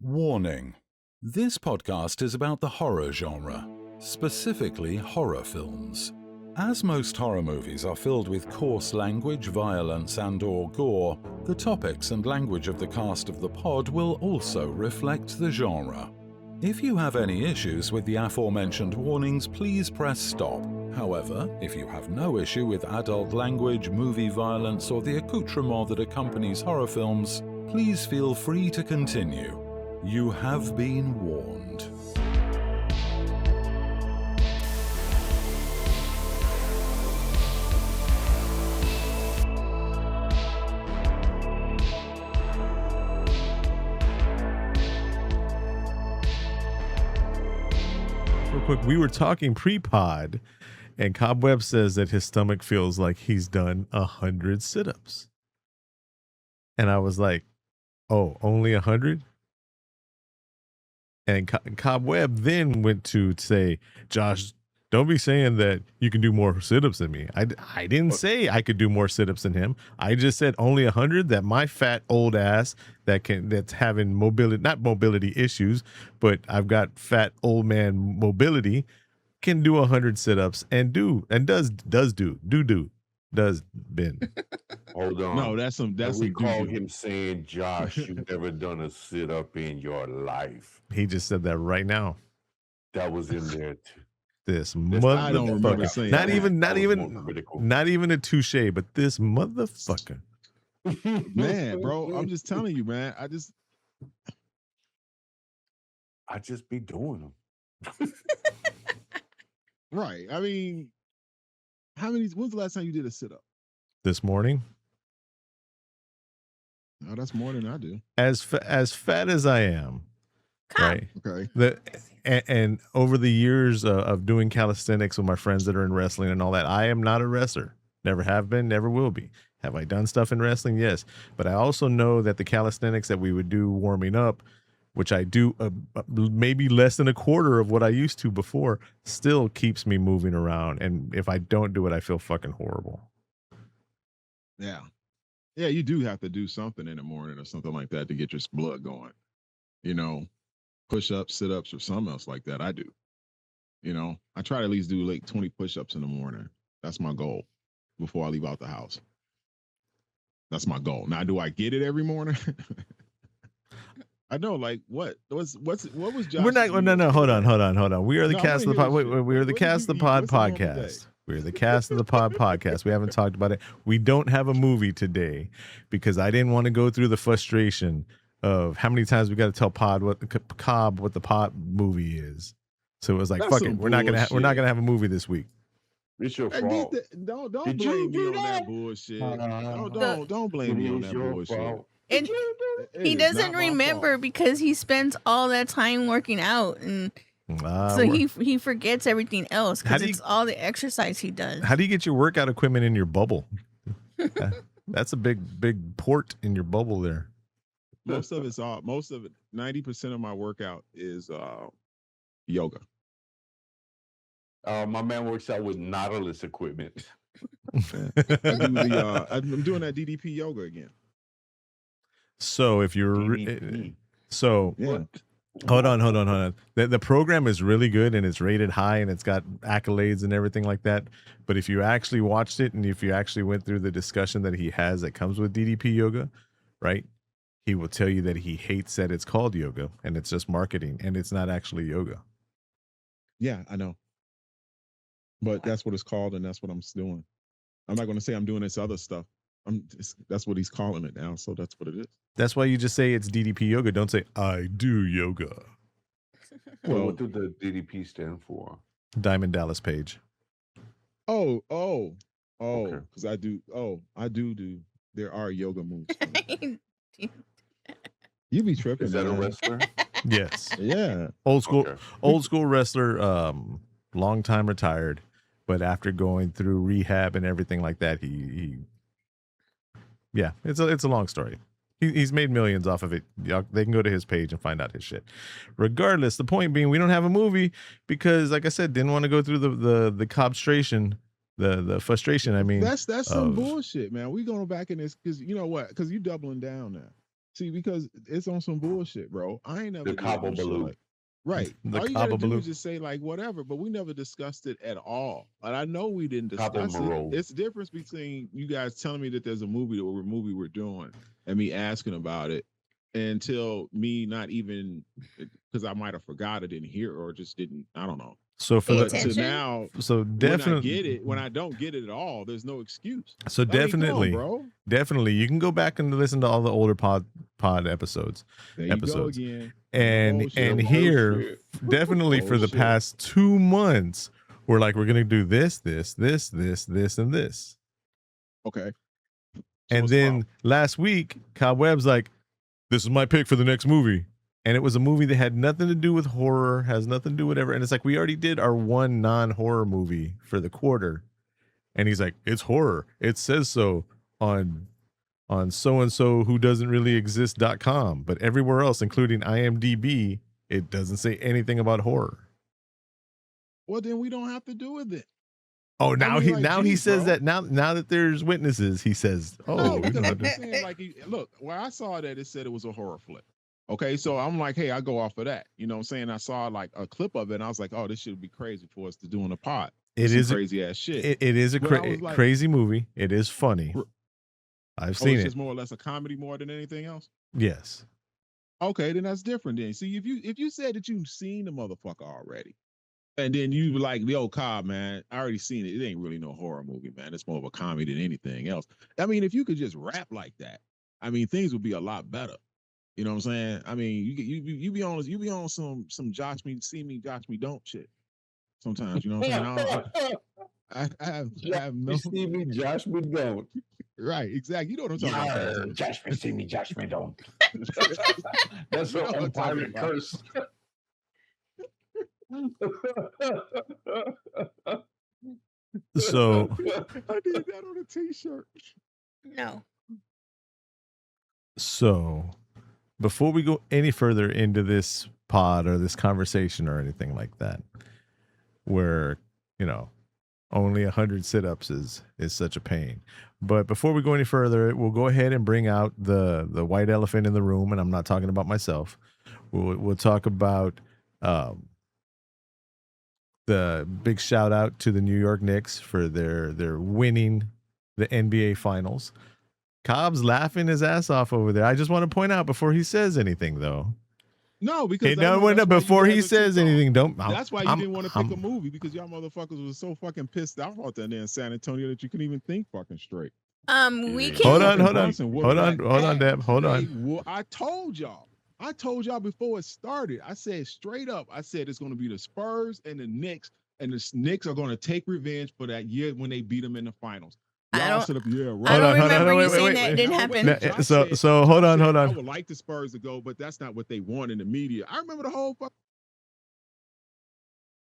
Warning. This podcast is about the horror genre, specifically horror films. As most horror movies are filled with coarse language, violence, and/or gore, the topics and language of the cast of the pod will also reflect the genre. If you have any issues with the aforementioned warnings, please press stop. However, if you have no issue with adult language, movie violence, or the accoutrement that accompanies horror films, please feel free to continue. You have been warned. Real quick, we were talking pre-pod, and Cobweb says that his stomach feels like he's done 100 sit-ups. And I was like, oh, only 100? And Cobweb then went to say, Josh, don't be saying that you can do more sit-ups than me. I didn't say I could do more sit-ups than him. I just said only 100, that my fat old ass that's having not mobility issues, but I've got fat old man mobility, can do 100 sit-ups and does bend. Hold on. No, that's some recall him saying, Josh, you've never done a sit-up in your life. He just said that right now. That was in there too. This I don't remember saying not that. not even a touche, but this motherfucker. Man, bro, I'm just telling you, man. I just be doing them. Right. I mean, when's the last time you did a sit-up? This morning. No, that's more than I do. As fat as I am, right? Okay. And over the years of doing calisthenics with my friends that are in wrestling and all that, I am not a wrestler. Never have been, never will be. Have I done stuff in wrestling? Yes. But I also know that the calisthenics that we would do warming up, which I do maybe less than a quarter of what I used to before, still keeps me moving around. And if I don't do it, I feel fucking horrible. Yeah. Yeah, you do have to do something in the morning or something like that to get your blood going. You know, push-ups, sit-ups, or something else like that. I do. You know, I try to at least do like 20 push-ups in the morning. That's my goal before I leave out the house. That's my goal. Now, do I get it every morning? I know, like, what was Josh? We're not. No. Hold on. We are the cast of the pod. Wait. We are the cast of the pod podcast. We're the cast of the pod podcast. We haven't talked about it. We don't have a movie today because I didn't want to go through the frustration of how many times we got to tell Cobb what the pod movie is. So it was like, fuck it. We're not gonna have a movie this week. It's your fault. Don't blame me on that bullshit. Don't blame me on that bullshit. And he doesn't remember because he spends all that time working out, and so he forgets everything else because it's all the exercise he does. How do you get your workout equipment in your bubble? That's a big port in your bubble there. Most of it, 90% of my workout is yoga. My man works out with Nautilus equipment. I'm doing that DDP yoga again. So if you're yeah. Hold on. The program is really good and it's rated high and it's got accolades and everything like that. But if you actually watched it and if you actually went through the discussion that he has that comes with DDP yoga, right? He will tell you that he hates that it's called yoga and it's just marketing and it's not actually yoga. Yeah, I know. But that's what it's called and that's what I'm doing. I'm not going to say I'm doing this other stuff. That's what he's calling it now, so that's what it is. That's why you just say it's DDP yoga. Don't say I do yoga. Well, what did the DDP stand for? Diamond Dallas Page. Oh, because I do. There are yoga moves. You be tripping. Is that a wrestler? Yes. Yeah. Old school wrestler. Long time retired, but after going through rehab and everything like that, it's a long story. He's made millions off of it. They can go to his page and find out his shit. Regardless, the point being, we don't have a movie because, like I said, didn't want to go through the cobstration, the frustration. I mean, that's some bullshit, man. We going back in this because you know what? Because you doubling down now. See, because it's on some bullshit, bro. I ain't never The Cabo Baloo. Right. The All you gotta do Cabo is just say like whatever, but we never discussed it at all. And I know we didn't discuss it. Baloo. It's the difference between you guys telling me that there's a movie we're doing and me asking about it until me not even because I might have forgot or didn't hear or just didn't, I don't know. So for Pay the attention. So now so definitely when I don't get it at all, there's no excuse. So I mean, come on, definitely, bro. definitely, you can go back and listen to all the older pod episodes, There you go again. and Bullshit. here definitely for the Bullshit. past 2 months, we're like we're gonna do this, and this, Okay. and what's then up? last week, Cobweb's like, this is my pick for the next movie. And it was a movie that had nothing to do with horror, has nothing to do with whatever. And it's like, we already did our one non-horror movie for the quarter. And he's like, it's horror. It says so on so-and-so who doesn't really exist.com. But everywhere else, including IMDb, it doesn't say anything about horror. Well, then we don't have to do with it. Oh, now mean, like, he geez, says bro. that now that there's witnesses, he says, oh, No, we because don't have I'm to. just saying, like, look, where I saw that, it said it was a horror flick. Okay, so I'm like, hey, I go off of that. You know what I'm saying? I saw like a clip of it, and I was like, oh, this should be crazy for us to do on a pod. It is crazy ass shit. It is a But I was like- crazy movie. It is funny. I've Oh, seen it's it. just more or less a comedy more than anything else. Yes. Okay, then that's different. Then see if you said that you've seen the motherfucker already, and then you were like, yo, Cobb, man, I already seen it. It ain't really no horror movie, man. It's more of a comedy than anything else. I mean, if you could just rap like that, I mean, things would be a lot better. You know what I'm saying? I mean, you be on some Josh me, see me, Josh me, don't shit. Sometimes, you know what I'm saying? I have no You see me, Josh, me don't. right, exactly. You know what I'm talking about. Cantu. Josh me, see me, Josh me don't. That's You know what what I'm I'm talking about. curse. So I did that on a t-shirt. No. So, before we go any further into this pod or this conversation or anything like that, where, only 100 sit-ups is such a pain. But before we go any further, we'll go ahead and bring out the white elephant in the room, and I'm not talking about myself. We'll talk about the big shout out to the New York Knicks for their winning the NBA Finals. Cobb's laughing his ass off over there. I just want to point out before he says anything, though. No, because before he says anything, don't. That's why you didn't want to pick a movie because y'all motherfuckers was so fucking pissed off out there in San Antonio that you couldn't even think fucking straight. We Hold can. on, Deb. Hold on. Well, I told y'all before it started. I said straight up. I said it's going to be the Spurs and the Knicks, and the Knicks are going to take revenge for that year when they beat them in the finals. I don't- Set up, yeah, right. I don't Hold on, remember you wait, saying wait, that wait. didn't No, happen. wait, Josh So- said- so hold on, Josh hold said, on. I would like the Spurs to go, but that's not what they want in the media. I remember the whole fuck.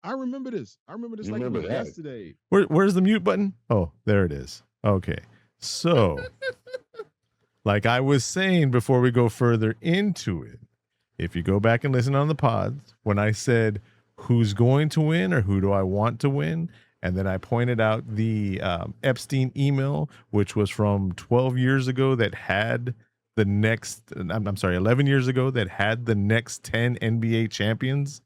I remember this. You like it remember was that? yesterday. Where's the mute button? Oh, there it is. Okay. So, like I was saying before we go further into it, if you go back and listen on the pods, when I said who's going to win or who do I want to win, and then I pointed out the Epstein email, which was from 12 years ago that had the next, I'm sorry, 11 years ago that had the next 10 NBA champions,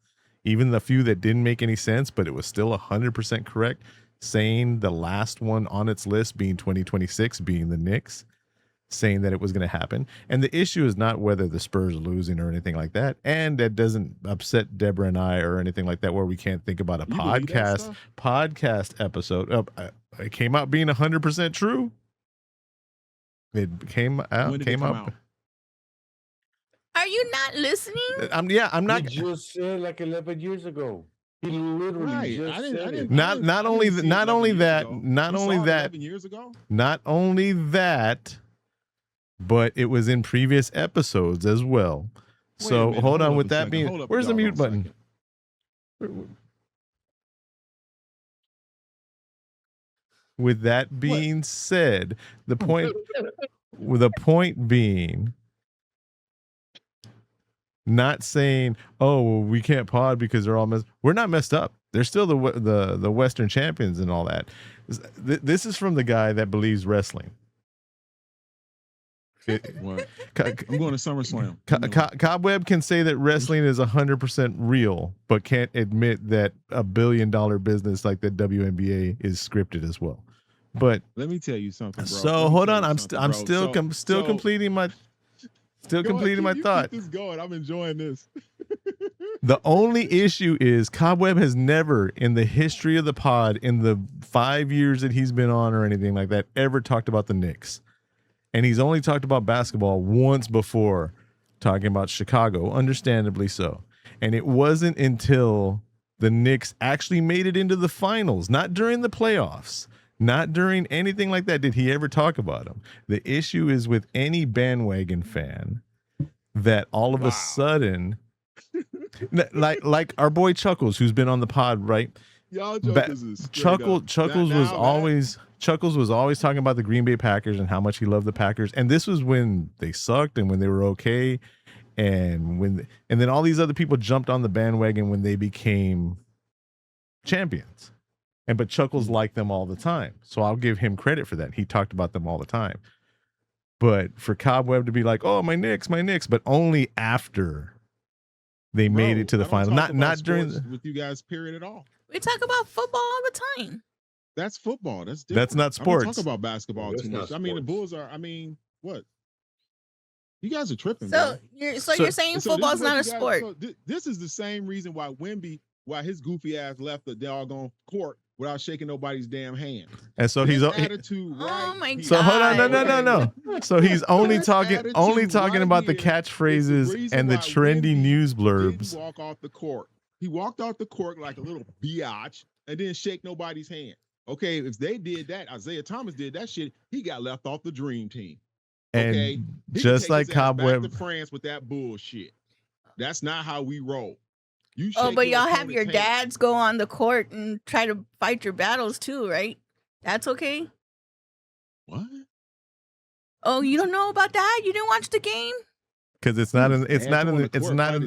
even the few that didn't make any sense, but it was still 100% correct, saying the last one on its list being 2026, being the Knicks, saying that it was going to happen. And the issue is not whether the Spurs are losing or anything like that. And that doesn't upset Deborah and I or anything like that, where we can't think about a You believe that podcast episode. It came out being 100% true. It came When did it come out. out? Are you not listening? I'm not. He just said like 11 years ago. He literally Right. just I didn't- said I it. didn't- Not only see it not 11 only years that, ago. not You only saw it that, 11 years ago. not only that, but it was in previous episodes as well. Wait a So minute, hold on. up With a that second, being, hold up a where's the mute doggone button? second. With that being said, the point being, not saying, oh, well, we can't pod because they're all messed. We're not messed up. They're still the Western champions and all that. This is from the guy that believes wrestling. What? I'm going to SummerSlam. Cobweb can say that wrestling is 100% real, but can't admit that a $1 billion business like the WNBA is scripted as well. But let me tell you something, bro. So hold on, I'm still completing my thought. Keep this going. I'm enjoying this. The only issue is Cobweb has never in the history of the pod, in the 5 years that he's been on or anything like that, ever talked about the Knicks. And he's only talked about basketball once before, talking about Chicago, understandably so. And it wasn't until the Knicks actually made it into the finals, not during the playoffs, not during anything like that, did he ever talk about them. The issue is with any bandwagon fan that all of a sudden... like our boy Chuckles, who's been on the pod, right? Y'all Chuckles was always talking about the Green Bay Packers and how much he loved the Packers, and this was when they sucked and when they were okay, and then all these other people jumped on the bandwagon when they became champions, but Chuckles liked them all the time, so I'll give him credit for that. He talked about them all the time, but for Cobweb to be like, "Oh, my Knicks," but only after they made it to the final, not during with you guys. Period at all. We talk about football all the time. That's football. That's different. That's not sports. I don't talk about basketball too much. I mean, the Bulls are. I mean, what? You guys are tripping. So you're saying football's not a sport. This is the same reason why why his goofy ass left the doggone court without shaking nobody's damn hand. And so his attitude. Oh my god! So hold on, no. So he's only talking about the catchphrases and the trendy news blurbs. Walk off the court. He walked off the court like a little biatch and didn't shake nobody's hand. Okay, if they did that, Isaiah Thomas did that shit, he got left off the dream team. Okay, and just like Cobweb, back to France with that bullshit. That's not how we roll. But y'all have your dads go on the court and try to fight your battles too, right? That's okay. What? Oh, you don't know about that? You didn't watch the game? Because it's not in his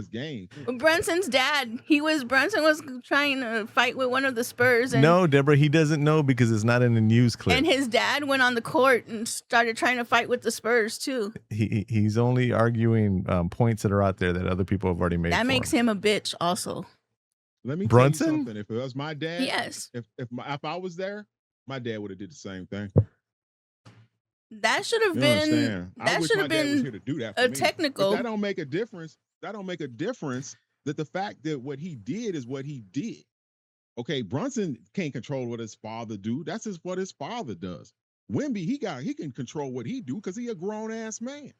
game. Brunson's dad, Brunson was trying to fight with one of the Spurs. And, no, Deborah, he doesn't know because it's not in the news clip. And his dad went on the court and started trying to fight with the Spurs too. He's only arguing points that are out there that other people have already made. That makes him a bitch also. Let me Brunson? tell you something. If it was my dad, yes. If I was there, my dad would have did the same thing. That should have been. That should have been a technical. But that don't make a difference. That don't make a difference. That the fact that what he did is what he did. Okay, Brunson can't control what his father do. That's what his father does. Wemby, he can control what he do because he a grown ass man.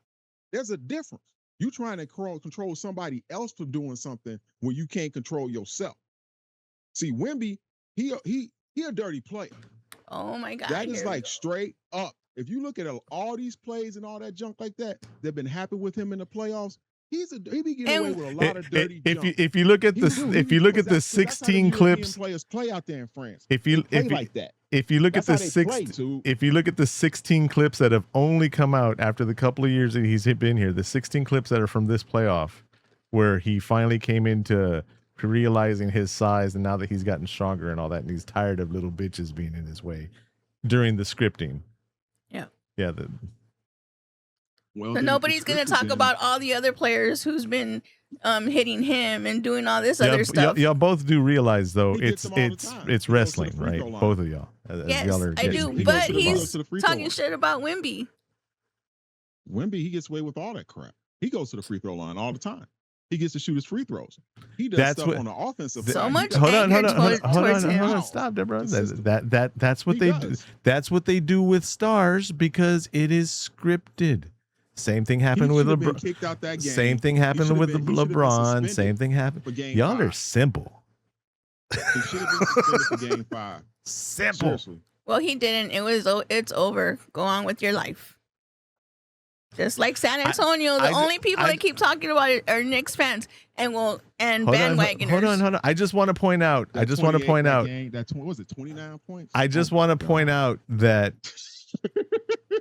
There's a difference. You trying to control somebody else from doing something when you can't control yourself. See, Wemby, he a dirty player. Oh my God. That is like straight up. If you look at all these plays and all that junk like that, they've been happy with him in the playoffs. He be getting away with a lot of dirty junk. If you look at the 16 clips, players play out there in France. If you look at the 16 clips that have only come out after the couple of years that he's been here, the 16 clips that are from this playoff, where he finally came into realizing his size and now that he's gotten stronger and all that, and he's tired of little bitches being in his way during the scripting. Yeah. So nobody's going to talk about all the other players who's been hitting him and doing all this other stuff. Y'all both do realize though it's wrestling, right? Both of y'all. Yes, I do. But he's talking shit about Wemby. Wemby, he gets away with all that crap. He goes to the free throw line all the time. He gets to shoot his free throws. He does stuff on the offensive side. So much hold towards on. Stop, Deborah. That's what they do. That's what they do with stars because it is scripted. Same thing happened with LeBron. Kicked out that game. Same thing happened with LeBron. Same thing happened. Y'all are simple. He should have been suspended for game 5. Simple. Seriously. Well, he didn't. It's over. Go on with your life. Just like San Antonio, the only people that keep talking about it are Knicks fans and bandwagoners. Hold on. I just want to point out. What was it, 29 points? I just want to point out that.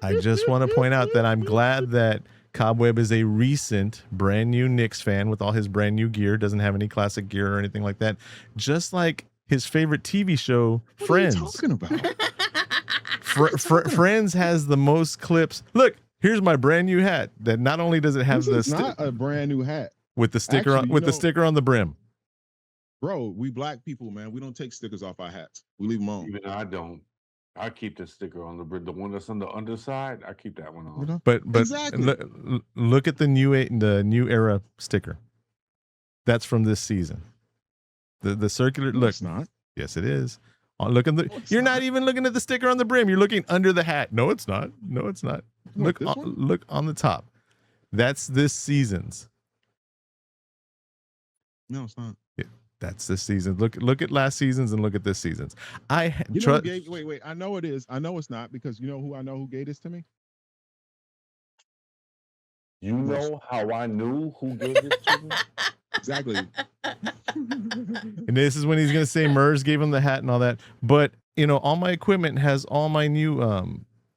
I'm glad that Cobweb is a recent, brand new Knicks fan with all his brand new gear. Doesn't have any classic gear or anything like that. Just like his favorite TV show, Friends. What are you talking about? Friends has the most clips. Look. Here's my brand new hat that not only does it have This is not a brand new hat. with the sticker Actually, the sticker on the brim. Bro, we black people, man, we don't take stickers off our hats. We leave them on. Even I don't. I keep the sticker on the one that's on the underside. I keep that one on. You know? But Exactly. look at the new era sticker. That's from this season. The circular No, look. it's not. Yes, it is. Look at the. No, it's You're not. not even looking at the sticker on the brim. You're looking under the hat. No, it's not. No, it's not. What, this one? Look on the top. That's this season's. No, it's not. That's this season. Look at last season's and look at this season's. You know who gave, wait. I know it is. I know it's not because you know who I know who gave this to me? You know how I knew who gave this to me? Exactly. And this is when he's gonna say Murs gave him the hat and all that. But all my equipment has all my new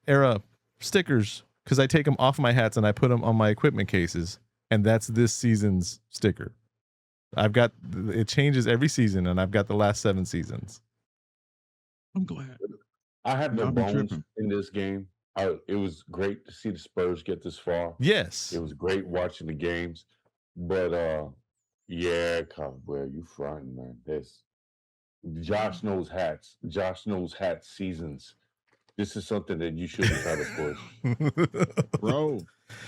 era stickers because I take them off my hats and I put them on my equipment cases, and that's this season's sticker. I've got it changes every season, and I've got the last 7 seasons. I'm glad. I have no Y'all be bones tripping. in this game. It was great to see the Spurs get this far. Yes. It was great watching the games. But yeah, Cobweb, you fronting, man. Josh knows hats. Josh knows hat seasons. This is something that you shouldn't try to push. Bro,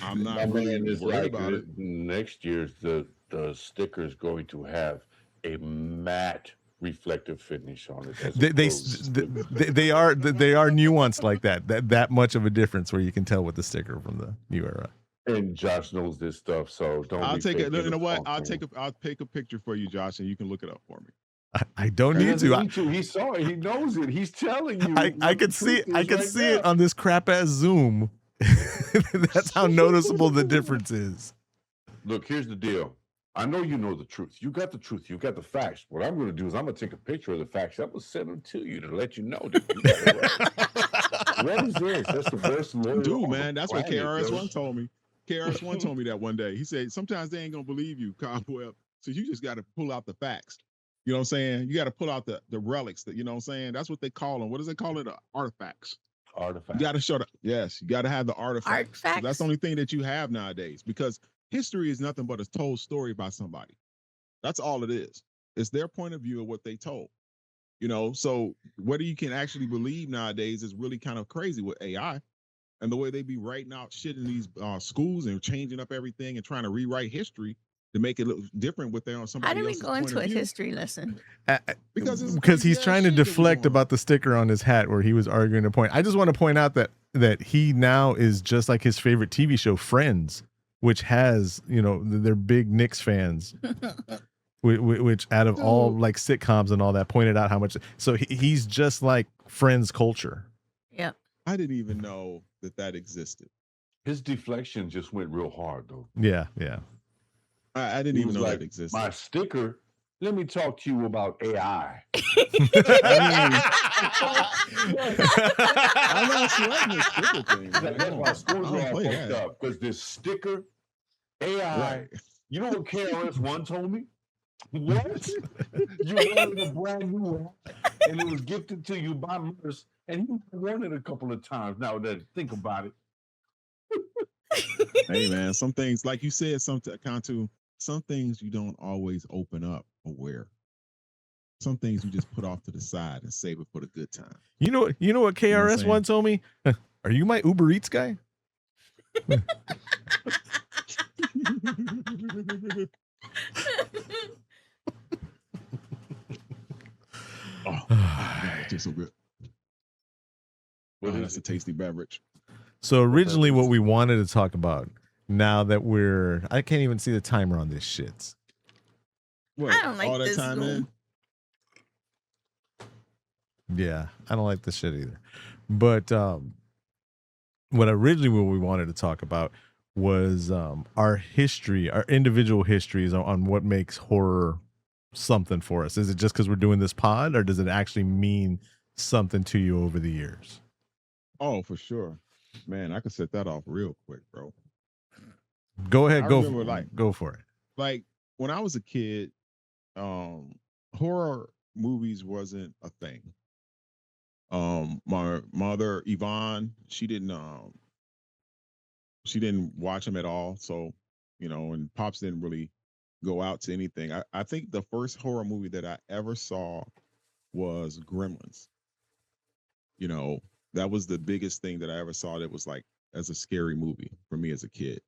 I'm My not really man is worried like about it. next year's the sticker is going to have a matte reflective finish on it. They are nuanced like that much of a difference where you can tell with the sticker from the new era. And Josh knows this stuff, so don't. I'll be take it. faking You know the what? funk, I'll man. take a picture for you, Josh, and you can look it up for me. I don't He need doesn't to. need to. He saw it. He knows it. He's telling you. I could see it on this crap ass Zoom. That's how noticeable the difference is. Look, here's the deal. I know you know the truth. You got the truth. You got the facts. What I'm going to do is I'm going to take a picture of the facts. I'm going to send them to you to let you know that you got it right. What is this? That's the best lawyer Dude, on man, the that's what planet, KRS-One yo. told me. KRS-One told me that one day. He said, sometimes they ain't going to believe you, Cobweb. So you just got to pull out the facts. You know what I'm saying? You got to pull out the relics. That, you know what I'm saying? That's what they call them. What does they call it? Artifacts. Artifacts. You got to show that. Yes, you got to have the artifacts. So Artifacts? that's the only thing that you have nowadays because history is nothing but a told story by somebody. That's all it is. It's their point of view of what they told. So whether you can actually believe nowadays is really kind of crazy with AI and the way they be writing out shit in these schools and changing up everything and trying to rewrite history to make it look different with their How somebody did we else's go point into of a view. history lesson? Because it's Because he's crazy-ass trying to shit that we deflect doing. about the sticker on his hat where he was arguing a point. I just want to point out that he now is just like his favorite TV show, Friends, which has, they're big Knicks fans. Which out of all like sitcoms and all that pointed out how much. So he's just like Friends culture. Yeah. I didn't even know that existed. His deflection just went real hard, though. Yeah. I didn't He even was know like, that existed. my sticker. Let me talk to you about AI. I'm not sweating this sticker thing. Man. That's why I schools don't are all play fucked that. up because this sticker AI. Right. You know what KRS-One told me? What? You wanted a brand new hat, and it was gifted to you by Murs, and you won it a couple of times. Now that I think about it, Hey man, some things like you said, Cantu, some things you don't always open up or wear. Some things you just put off to the side and save it for the good time. You know what KRS One told me? Are you my Uber Eats guy? Oh, man, it tastes so good. What is That's a it? tasty beverage. So originally what we wanted to talk about, now that I can't even see the timer on this shit. What, I don't like all that this time in? Zoom. Yeah, I don't like this shit either. But what we wanted to talk about was our history, our individual histories on what makes horror something for us. Is it just because we're doing this pod, or does it actually mean something to you over the years? Oh, for sure. Man, I could set that off real quick, bro. Go ahead, I go remember, go for it. Like when I was a kid, horror movies wasn't a thing. My mother, Yvonne, she didn't she didn't watch them at all. So, and Pops didn't really go out to anything. I think the first horror movie that I ever saw was Gremlins. That was the biggest thing that I ever saw that was like as a scary movie for me as a kid.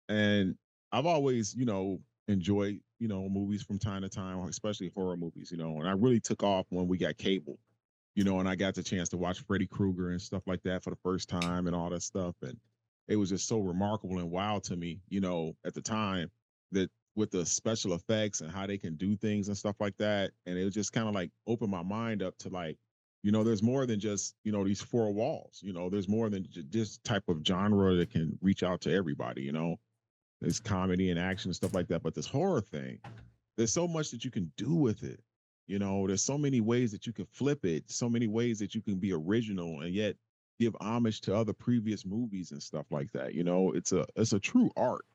And I've always, enjoyed, movies from time to time, especially horror movies, and I really took off when we got cable, and I got the chance to watch Freddy Krueger and stuff like that for the first time and all that stuff. And it was just so remarkable and wild to me, at the time, that with the special effects and how they can do things and stuff like that. And it just kind of like opened my mind up to like, there's more than just, these four walls, there's more than this type of genre that can reach out to everybody, there's comedy and action and stuff like that. But this horror thing, there's so much that you can do with it. There's so many ways that you can flip it, so many ways that you can be original and yet give homage to other previous movies and stuff like that. It's a true art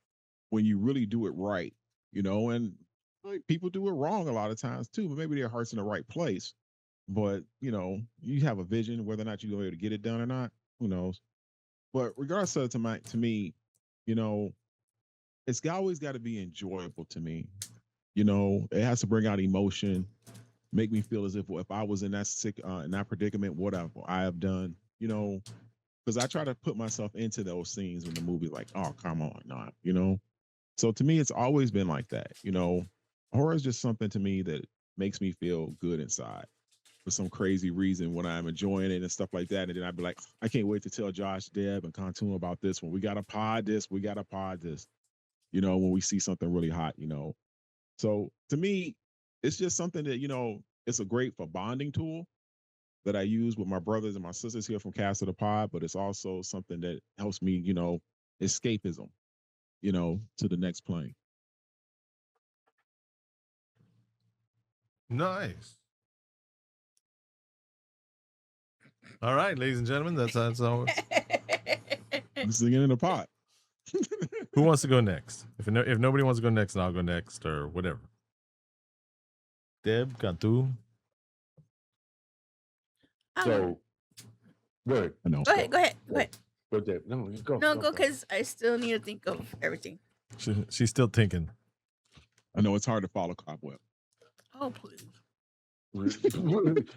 when you really do it right, and like, people do it wrong a lot of times too, but maybe their heart's in the right place. But, you have a vision, whether or not you're going to be able to get it done or not, who knows? But regardless of to me, it's always got to be enjoyable to me. It has to bring out emotion, make me feel as if I was in that predicament, what I have done, because I try to put myself into those scenes in the movie, like, oh, come on, not, So to me, it's always been like that. Horror is just something to me that makes me feel good inside for some crazy reason when I'm enjoying it and stuff like that. And then I'd be like, I can't wait to tell Josh, Deb, and Cantu about this one. We got to pod this. When we see something really hot, So to me, it's just something that, it's a great for bonding tool that I use with my brothers and my sisters here from Castle to Pod, but it's also something that helps me, escapism, to the next plane. Nice. All right, ladies and gentlemen, that's all. I'm singing in the pot. Who wants to go next? If nobody wants to go next, then I'll go next or whatever. Deb, Cantu. So, go ahead. No. Go ahead. Go, Deb. No, you go. No, go because I still need to think of everything. She's still thinking. I know it's hard to follow Cobweb. Oh, please.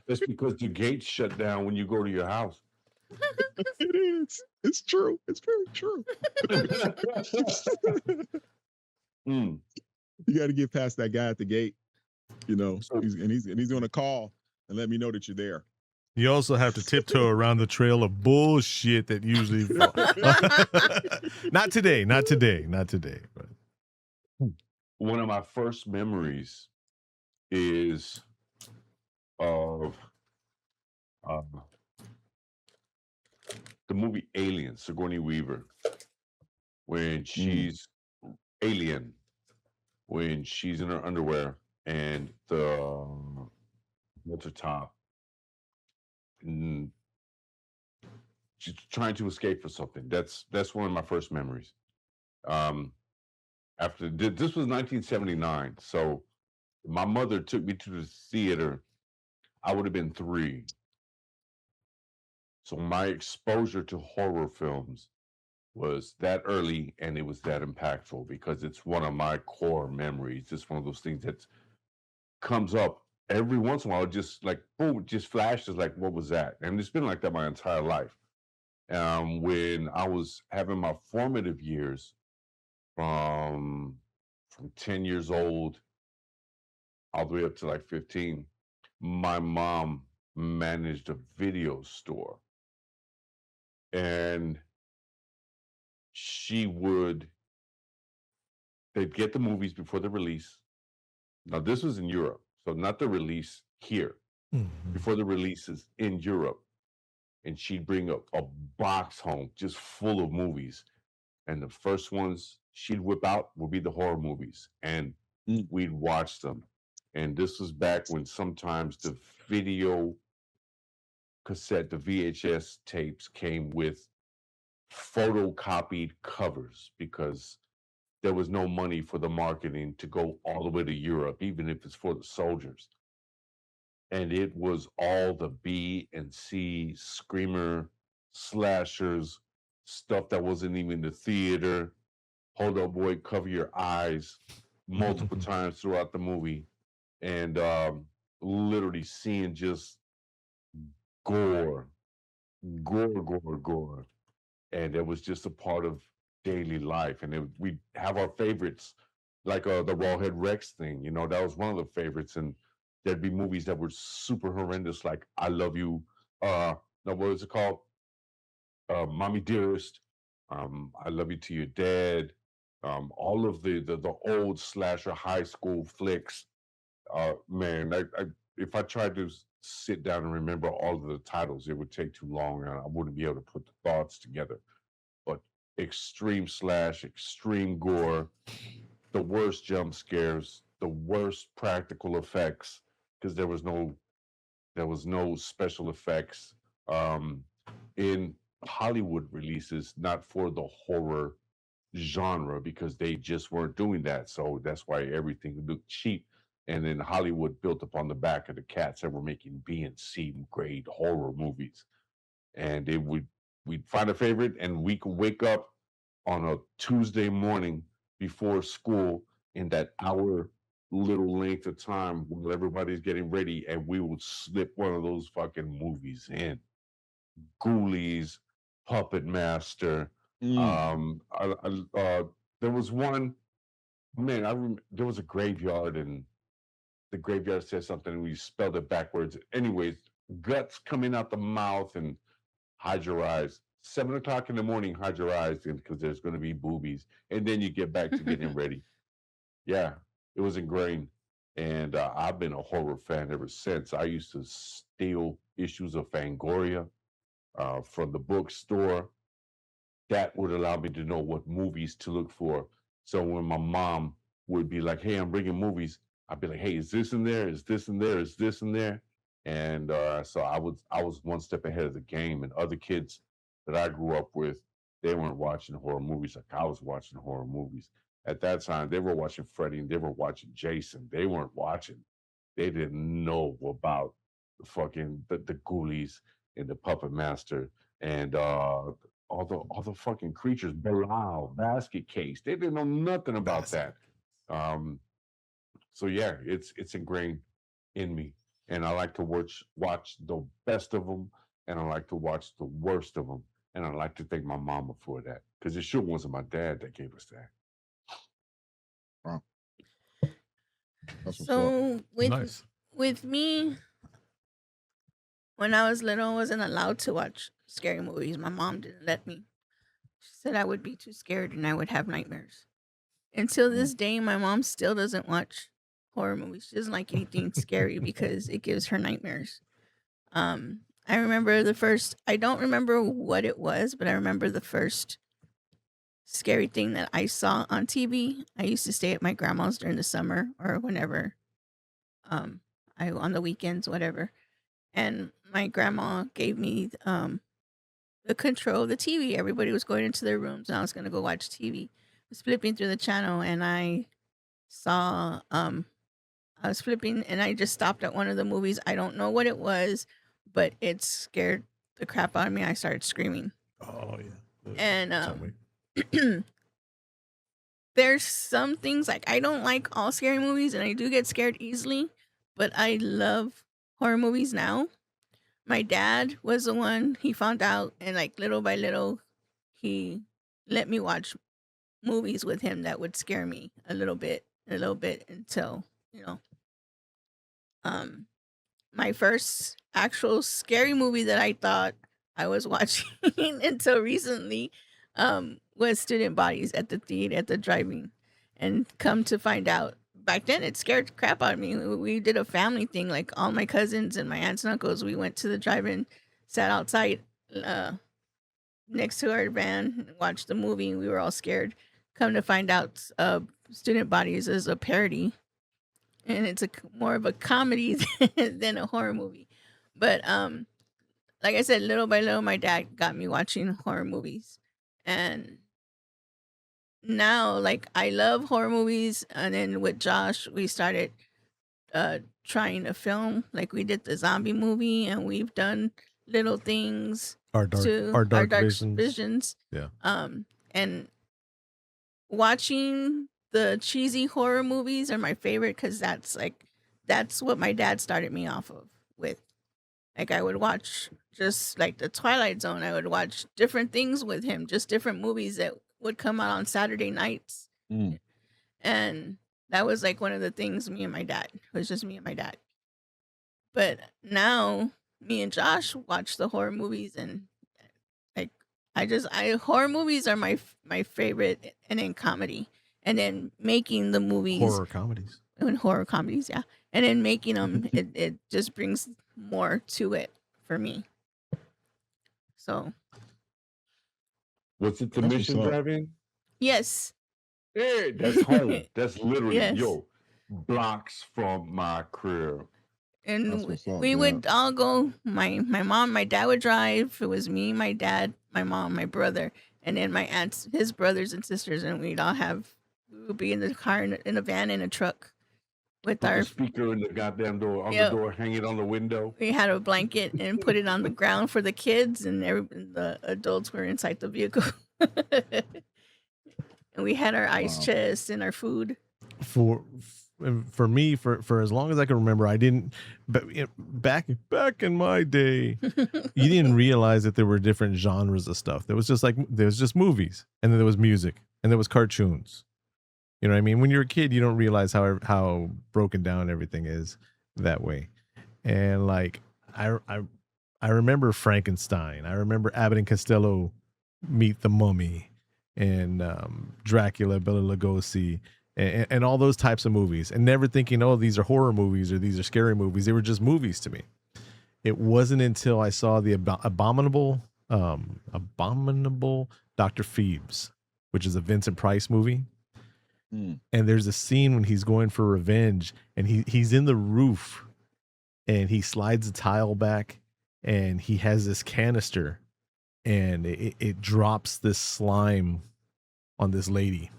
That's because the gates shut down when you go to your house. It is. It's true. It's very true. You got to get past that guy at the gate. He's going to call and let me know that you're there. You also have to tiptoe around the trail of bullshit that usually. Not today. But. One of my first memories is of the movie Alien, Sigourney Weaver, when she's alien, when she's in her underwear and the what's her top, and she's trying to escape for something. That's one of my first memories. After this was 1979, so my mother took me to the theater. I would have been 3. So my exposure to horror films was that early, and it was that impactful because it's one of my core memories. It's one of those things that comes up every once in a while, just like boom, it just flashes like, what was that? And it's been like that my entire life. When I was having my formative years, from 10 years old all the way up to like 15, my mom managed a video store, and they'd get the movies before the release. Now this was in Europe, so not the release here, before the releases in Europe. And she'd bring a box home just full of movies. And the first ones she'd whip out would be the horror movies. And we'd watch them. And this was back when sometimes the video cassette, the VHS tapes came with photocopied covers because there was no money for the marketing to go all the way to Europe, even if it's for the soldiers. And it was all the B and C screamer slashers, stuff that wasn't even in the theater. Hold up, boy, cover your eyes multiple times throughout the movie, and literally seeing just gore, gore, and it was just a part of daily life. And we have our favorites, like the Rawhead Rex thing. You know, that was one of the favorites, and there'd be movies that were super horrendous, like I Love You. No, what was it called? Mommy Dearest. I Love You Till You're Dead. All of the old slasher high school flicks. Man, if I tried to sit down and remember all of the titles, it would take too long, and I wouldn't be able to put the thoughts together. But extreme slash, extreme gore, the worst jump scares, the worst practical effects, because there was no special effects in Hollywood releases, not for the horror genre, because they just weren't doing that. So that's why everything looked cheap. And then Hollywood built upon the back of the cats that were making B and C grade horror movies. And we'd find a favorite, and we could wake up on a Tuesday morning before school in that hour little length of time while everybody's getting ready, and we would slip one of those fucking movies in. Ghoulies, Puppet Master. There was one, man, there was a graveyard, and the graveyard said something, and we spelled it backwards. Anyways, guts coming out the mouth, and hide your eyes. 7 o'clock in the morning, hide your eyes, because there's going to be boobies. And then you get back to getting ready. Yeah, it was ingrained. And I've been a horror fan ever since. I used to steal issues of Fangoria from the bookstore. That would allow me to know what movies to look for. So when my mom would be like, hey, I'm bringing movies, I'd be like, hey, is this in there? Is this in there? Is this in there? And so I was one step ahead of the game. And other kids that I grew up with, they weren't watching horror movies like I was watching horror movies. At that time, they were watching Freddy and they were watching Jason. They weren't watching. They didn't know about the Ghoulies and the Puppet Master and all the fucking creatures, Belial, Basket Case. They didn't know nothing about that. So yeah, it's ingrained in me, and I like to watch the best of them, and I like to watch the worst of them, and I like to thank my mama for that, because it sure wasn't my dad that gave us that. Wow. That's what's up. So Nice. with me, when I was little, I wasn't allowed to watch scary movies. My mom didn't let me. She said I would be too scared and I would have nightmares. Until this day, my mom still doesn't watch horror movies. She doesn't like anything scary because it gives her nightmares. I remember I don't remember what it was, but I remember the first scary thing that I saw on TV. I used to stay at my grandma's during the summer or whenever, on the weekends, whatever. And my grandma gave me the control of the TV. Everybody was going into their rooms, and I was going to go watch TV. I was flipping through the channel, and I saw I was flipping, and I just stopped at one of the movies. I don't know what it was, but it scared the crap out of me. I started screaming. Oh yeah. And there's some things, like, I don't like all scary movies, and I do get scared easily, but I love horror movies now. My dad was the one, he found out, and like little by little, he let me watch movies with him that would scare me a little bit until, my first actual scary movie that I thought I was watching until recently was Student Bodies at the theater, at the drive-in. And come to find out, back then it scared the crap out of me. We did a family thing, like all my cousins and my aunts and uncles. We went to the drive-in, sat outside next to our van, and watched the movie, and we were all scared. Come to find out, Student Bodies is a parody, and it's more of a comedy than a horror movie. But like I said, little by little, my dad got me watching horror movies, and now, like, I love horror movies. And then with Josh, we started trying to film. Like, we did the zombie movie, and we've done Little Things Our to dark visions. visions. Yeah. And watching the cheesy horror movies are my favorite because that's what my dad started me off of with. Like I would watch just like the Twilight Zone. I would watch different things with him, just different movies that would come out on Saturday nights. Mm. And that was like one of the things me and my dad. It was just me and my dad. But now me and Josh watch the horror movies and like I horror movies are my favorite, and then comedy. And then making the movies Horror comedies. and horror comedies, yeah. And then making them it just brings more to it for me. So, Was it the That's Mission what's up. Drive-In? yes. Hey, that's home. That's literally Yes. blocks from my crib. And That's what's up, we yeah. would all go. My mom, my dad would drive. It was me, my dad, my mom, my brother, and then my aunts, his brothers and sisters, and we would be in the car, in a van, in a truck, with Put our. the speaker in the goddamn door, on Yep. the door, hang it on the window. We had a blanket and put it on the ground for the kids, and the adults were inside the vehicle. And we had our ice Wow. chest and our food. For me, for as long as I can remember, I didn't. But back in my day, you didn't realize that there were different genres of stuff. There was just movies, and then there was music, and there was cartoons. You know what I mean? When you're a kid, you don't realize how broken down everything is that way. And like I remember Frankenstein. I remember Abbott and Costello Meet the Mummy, and Dracula, Bela Lugosi, and all those types of movies, and never thinking, oh, these are horror movies or these are scary movies. They were just movies to me. It wasn't until I saw the abominable Dr. Phoebes, which is a Vincent Price movie. Mm. And there's a scene when he's going for revenge, and he's in the roof, and he slides the tile back, and he has this canister, and it drops this slime on this lady,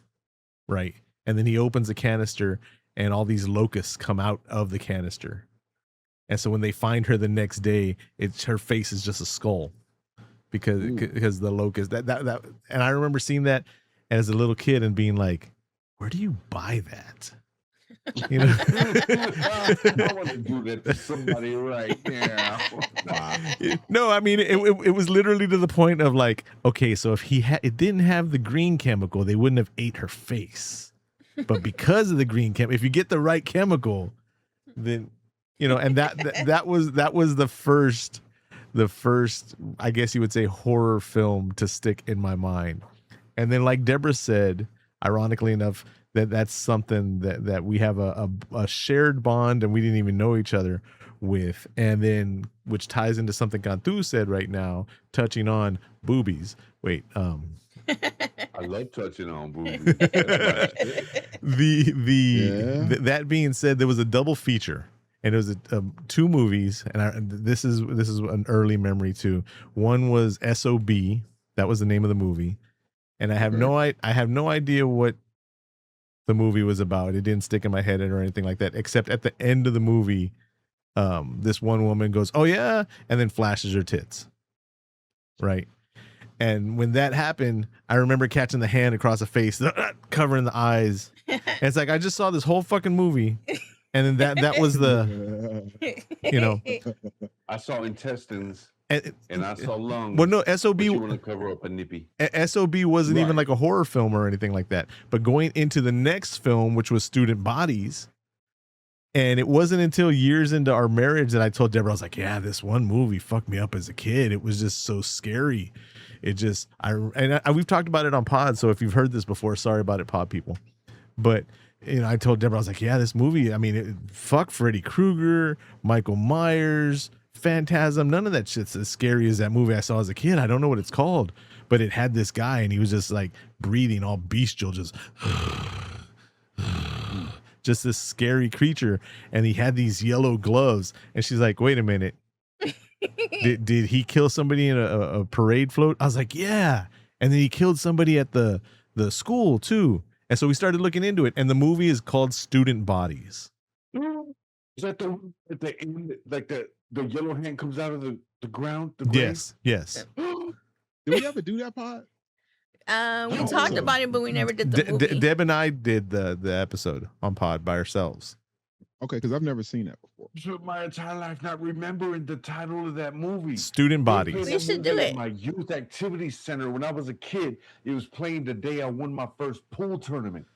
right? And then he opens the canister, and all these locusts come out of the canister. And so when they find her the next day, her face is just a skull because the locust that. And I remember seeing that as a little kid and being like, where do you buy that? You know, I want to do that to somebody right now. Wow. no, I mean it was literally to the point of like, okay, so if it didn't have the green chemical, they wouldn't have ate her face. But because of the green chemical, if you get the right chemical, then you know, and that was the first, I guess you would say, horror film to stick in my mind. And then, like Deborah said, ironically enough, that's something that we have a shared bond, and we didn't even know each other with. And then, which ties into something Cantu said right now, touching on boobies. Wait, I love touching on boobies. That being said, there was a double feature, and it was two movies, and this is an early memory too. One was SOB, that was the name of the movie, and I have no idea what the movie was about. It didn't stick in my head or anything like that, except at the end of the movie, this one woman goes, "Oh yeah," and then flashes her tits, right? And when that happened, I remember catching the hand across the face, covering the eyes. And it's like, I just saw this whole fucking movie. And then that was the, you know. I saw intestines and I saw lungs. Well, no, SOB. You want to cover up a nippy. SOB wasn't even like a horror film or anything like that. But going into the next film, which was Student Bodies, and it wasn't until years into our marriage that I told Deborah, I was like, yeah, this one movie fucked me up as a kid. It was just so scary. It just, we've talked about it on pod, so if you've heard this before, sorry about it, pod people. But, you know, I told Deborah, I was like, yeah, this movie, I mean, fuck Freddy Krueger, Michael Myers, Phantasm, none of that shit's as scary as that movie I saw as a kid. I don't know what it's called, but it had this guy, and he was just like breathing all bestial, just this scary creature, and he had these yellow gloves, and she's like, wait a minute. Did he kill somebody in a parade float? I was like, yeah. And then he killed somebody at the school too. And so we started looking into it, and the movie is called Student Bodies. Is that at the end, like the yellow hand comes out of the ground? The grave? Yes. Did we ever do that pod? We don't talked think so. about it, but we never did the movie. Deb and I did the episode on Pod by ourselves. Okay, because I've never seen that before. So my entire life not remembering the title of that movie. Student They Bodies. played We that should movie do at it. my youth activity center when I was a kid. It was playing the day I won my first pool tournament.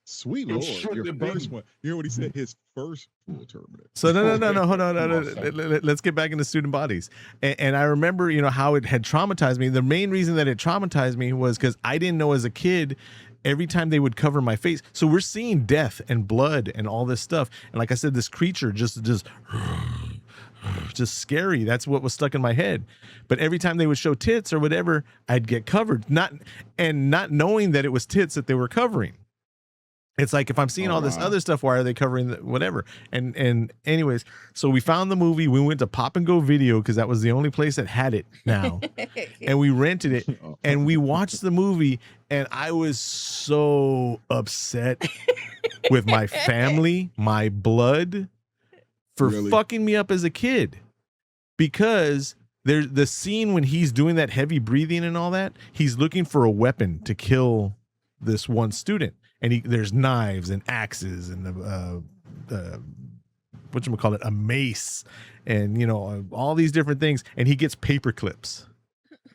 Sweet It Lord, shouldn't your have first been. one. You hear what he said? His first pool tournament. So no, hold on. Come on, son. Let's get back into Student Bodies. And I remember, how it had traumatized me. The main reason that it traumatized me was because I didn't know as a kid, every time they would cover my face. So we're seeing death and blood and all this stuff. And like I said, this creature just scary. That's what was stuck in my head. But every time they would show tits or whatever, I'd get covered. Not knowing that it was tits that they were covering. It's like, if I'm seeing all this other stuff, why are they covering whatever? And anyways, so we found the movie. We went to Pop and Go Video because that was the only place that had it now. And we rented it and we watched the movie. And I was so upset with my family, my blood, for fucking me up as a kid. Because there's the scene when he's doing that heavy breathing and all that, he's looking for a weapon to kill this one student. And there's knives and axes and whatchamacallit, a mace and, all these different things. And he gets paper clips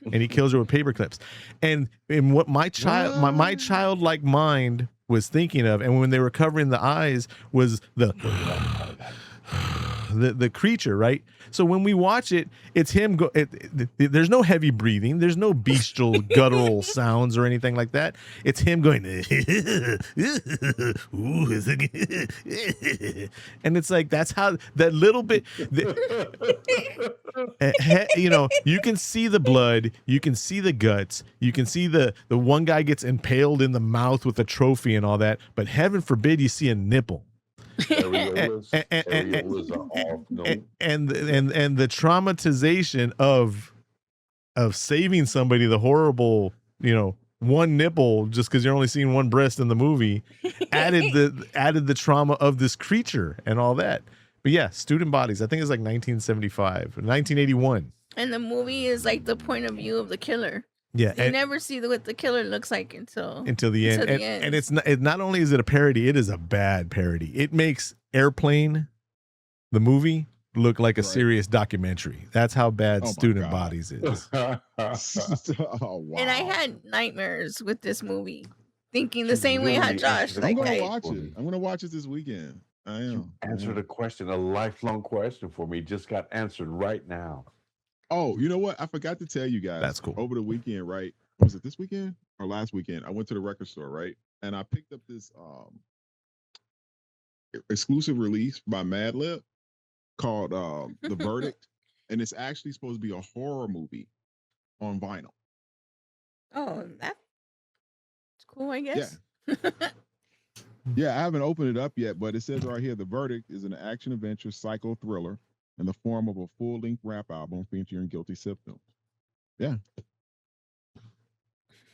and he kills her with paper clips. And what my childlike mind was thinking of, and when they were covering the eyes, was the creature, right? So when we watch it, it's him. There's no heavy breathing. There's no bestial guttural sounds or anything like that. It's him going, and it's like, that's how that little bit, you can see the blood, you can see the guts, you can see the one guy gets impaled in the mouth with a trophy and all that. But heaven forbid you see a nipple. Areolas are off. No. And the traumatization of saving somebody, the horrible, one nipple just because you're only seeing one breast in the movie, added the trauma of this creature and all that. But yeah, Student Bodies, I think it's like 1975, 1981. And the movie is like the point of view of the killer. Yeah, you never see what the killer looks like until the end. And it's not only is it a parody, it is a bad parody. It makes Airplane, the movie, look like a serious documentary. That's how bad Student Bodies is. Oh, wow. And I had nightmares with this movie, thinking the same way how Josh. I'm gonna watch it. I'm gonna watch it this weekend. I am. Answered a question, a lifelong question for me, just got answered right now. Oh, you know what? I forgot to tell you guys. That's cool. Over the weekend, right? Was it this weekend or last weekend? I went to the record store, right? And I picked up this exclusive release by Madlib called The Verdict. And it's actually supposed to be a horror movie on vinyl. Oh, that's cool, I guess. Yeah. Yeah, I haven't opened it up yet, but it says right here, The Verdict is an action-adventure psycho thriller in the form of a full-length rap album featuring Guilty Symptoms. Yeah.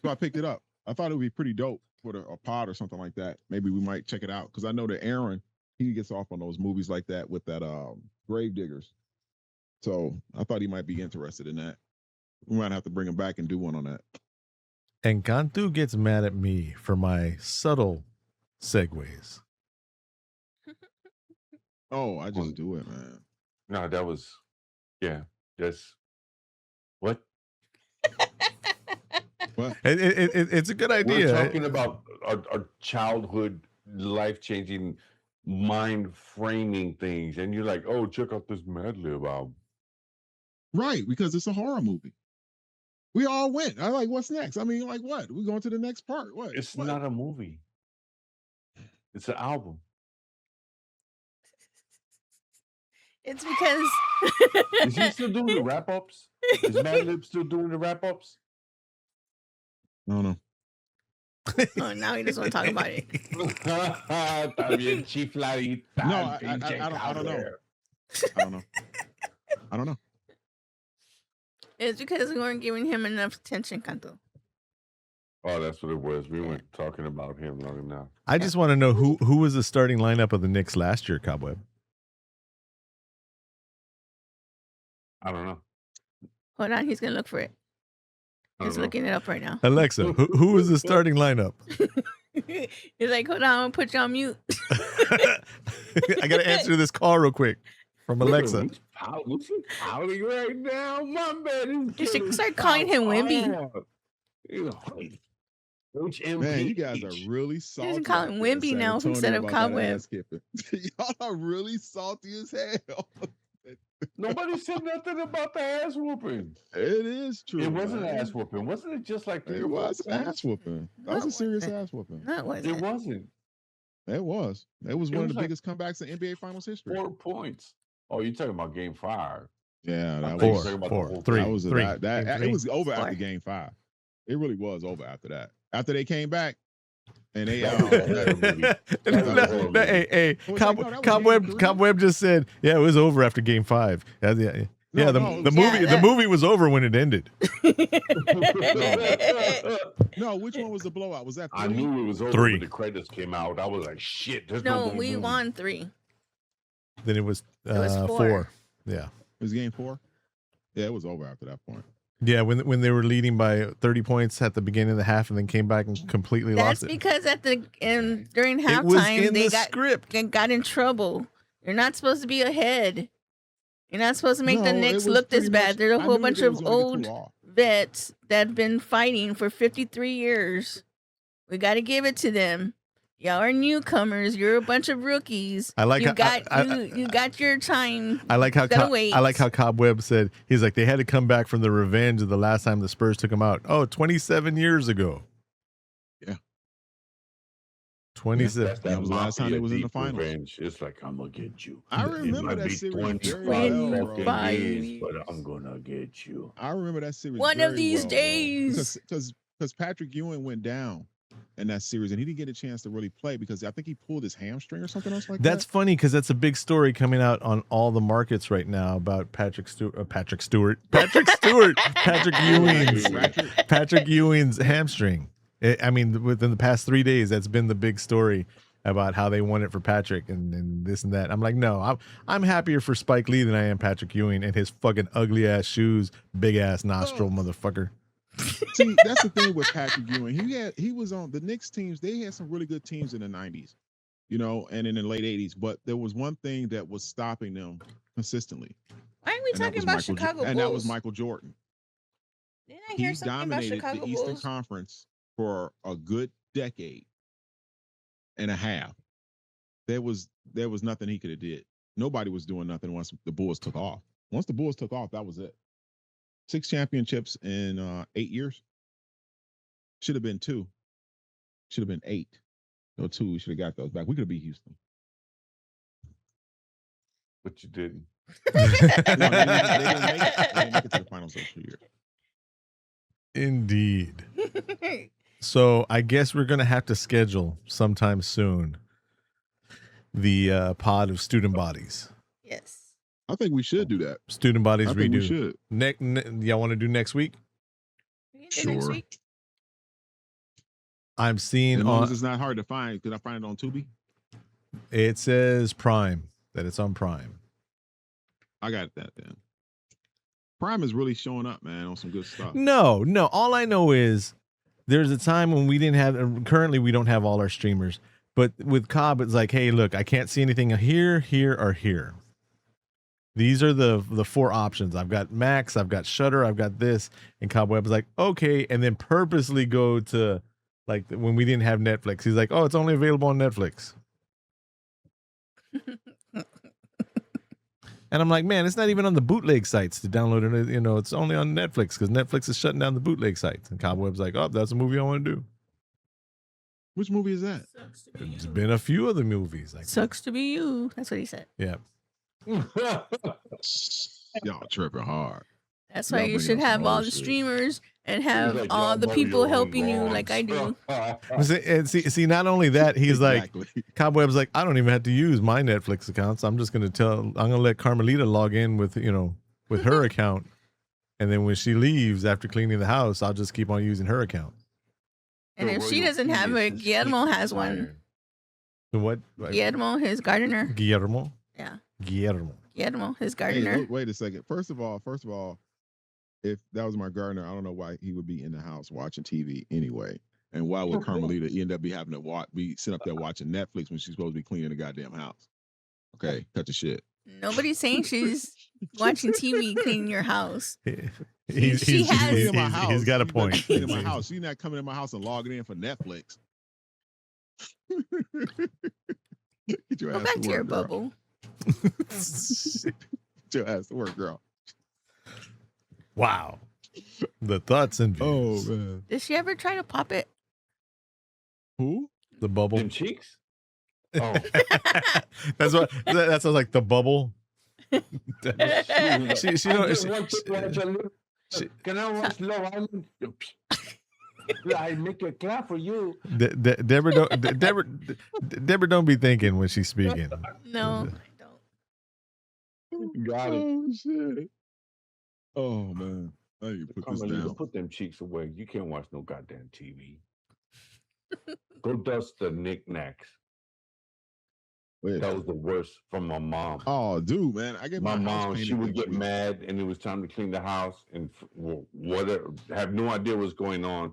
So I picked it up. I thought it would be pretty dope for a pod or something like that. Maybe we might check it out because I know that Aaron, he gets off on those movies like that with that Gravediggers. So I thought he might be interested in that. We might have to bring him back and do one on that. And Cantu gets mad at me for my subtle segues. Oh, I just do it, man. No, that was, that's what? What? It's a good idea. We're talking about our childhood, life-changing, mind-framing things, and you're like, oh, check out this Madlib album. Right, because it's a horror movie. We all went. I'm like, what's next? I mean, like, what? We going to the next part? What? It's what? not a movie. It's an album. It's because Is he still doing the wrap-ups? Is Madlib still doing the wrap-ups? No. Oh, now he doesn't want to talk about it. También chifladita, No, pinche I don't know. cabrón. I don't know. It's because we weren't giving him enough attention, Cantu. Oh, that's what it was. We weren't talking about him long enough. I just want to know who was the starting lineup of the Knicks last year, Cobweb? I don't know. Hold on, he's gonna look for it. I He's don't know. looking it up right now. Alexa, who is the starting lineup? He's like, hold on, I'm gonna put you on mute. I gotta answer this call real quick from Alexa. What's he pouting right now? My man You is should start calling him Wimby. Man, you guys are really salty. can call him out there in Wimby San now instead Antonio of about that Cobweb. ass skipping. Y'all are really salty as hell. Nobody said nothing about the ass whooping. It is true. It wasn't man. ass whooping. Wasn't it just like It was an ass whooping. That was a serious ass whooping. No, it wasn't. It wasn't. It was. It was It one was of the like biggest comebacks in NBA Finals history. 4 points. Oh, you're talking about Game 5. Yeah, I that thought you were was talking about the four, whole three. thing. that was Three. that Game it three. was over Four. after Game 5. It really was over after that. After they came back, and they That was a movie. Hey, Well, it's like, no, that was Cobweb. game three. Cobweb just said, "Yeah, it was over after Game 5." Yeah, No, the no, movie. The movie was over when it ended. No, which one was the blowout? Was that I 3? knew it was over 3. when the credits came out. I was like, shit. There's no No, more we movie. won 3. Then it was, was 4. 4. Yeah, It was Game 4. Yeah, it was over after that point. yeah. When they were leading by 30 points at the beginning of the half, and then came back and completely That's lost it. because during It was halftime in they the script. got in trouble. You're not supposed to be ahead. You're not supposed to make the No, it Knicks was look this pretty bad. much- There's a I whole knew bunch they of was gonna get old too off. vets that have been fighting for 53 years. We got to give it to them. Y'all are newcomers. You're a bunch of rookies. I like you how- got I- you got your time. I like how Gotta wait. I like how Cobweb said he's like they had to come back from the revenge of the last time the Spurs took him out. Oh, 27 years ago. Yeah. 27. That's That was the last time mafia they was in the deep finals. revenge. It's like, I'm going to get you. I It remember might that be series 25 very well, fucking bro. years, but I'm going to get you. I remember that series. One of very these well, bro. days. Because Patrick Ewing went down in that series, and he didn't get a chance to really play because I think he pulled his hamstring or something else like That's that. funny because that's a big story coming out on all the markets right now about Patrick Ewing's Patrick Ewing's hamstring. I mean, within the past 3 days, that's been the big story about how they won it for Patrick and this and that. I'm like, no, I'm happier for Spike Lee than I am Patrick Ewing and his fucking ugly ass shoes, big ass nostril, motherfucker. See, that's the thing with Patrick Ewing. He was on the Knicks teams. They had some really good teams in the 90s, and in the late 80s. But there was one thing that was stopping them consistently. Why are we and that talking was about Michael Jo- Chicago Bulls? And that was Michael Jordan. Didn't I He hear something about dominated Chicago the Eastern Bulls? Conference for a good decade and a half. There was nothing he could have did. Nobody was doing nothing once the Bulls took off. Once the Bulls took off, that was it. 6 championships in 8 years. Should have been 2. Should have been 8. No, 2. We should have got those back. We could have beat Houston. But you didn't. No, they didn't make it. They didn't make it to the finals those 2 years. Indeed. So I guess we're gonna have to schedule sometime soon the pod of student bodies. Yes. I think we should do that. Student bodies I think we redo. should. Y'all want to do next week? We can do next Sure. week. I'm seeing As long as on it's not hard to find, could I find it on Tubi? it says Prime that it's on Prime. I got that then. Prime is really showing up, man, on some good stuff. No. All I know is there's a time when we didn't have. Currently, we don't have all our streamers. But with Cobb, it's like, hey, look, I can't see anything here, or here. These are the 4 options. I've got Max, I've got Shutter, I've got this, and Cobweb is like, okay, and then purposely go to like when we didn't have Netflix. He's like, oh, it's only available on Netflix. And I'm like, man, it's not even on the bootleg sites to download it. It's only on Netflix because Netflix is shutting down the bootleg sites. And Cobweb's like, oh, that's a movie I want to do. Which movie is that? There's been a few other movies. Like, Sucks to be you. That's what he said. yeah. Y'all tripping hard. That's why Y'all you bring should up some have all old the shit. streamers and have Like, all y'all the know people your own helping you wrongs. like I do. And see, not only that, he's like, Exactly. Cobweb's like, I don't even have to use my Netflix accounts. I'm just gonna let Carmelita log in with her account, and then when she leaves after cleaning the house, I'll just keep on using her account. And if she doesn't have it, Guillermo has one. What? Guillermo, his gardener. Guillermo. Yeah. Guillermo. Guillermo, his Hey, gardener. look, wait a second. First of all, if that was my gardener, I don't know why he would be in the house watching TV anyway. And why would Carmelita end up having to be sitting up there watching Netflix when she's supposed to be cleaning the goddamn house? Okay, cut the shit. Nobody's saying she's watching TV cleaning your house. He's in my house. he's got a She's point. cleaning my house. She's not coming in my house and logging in for Netflix. Get your Go ass back to to work, your girl. bubble. Get your ass to work, girl. Wow. The thoughts and views. Oh man. Did she ever try to pop it? Who? The bubble. Them cheeks? Oh. That's what that sounds like, the bubble. she Can I watch Love Island? I make a clap for you. Deborah don't be thinking when she's speaking. No, I don't. Got it. Oh shit. Oh man. I need to put this Carmelita, down. put them cheeks away. You can't watch no goddamn TV. Go dust the knickknacks. Wait. That was the worst from my mom. Oh, dude, man. I get My house mom, painted she would next get week. mad, and it was time to clean the house, and whatever. Have no idea what's going on.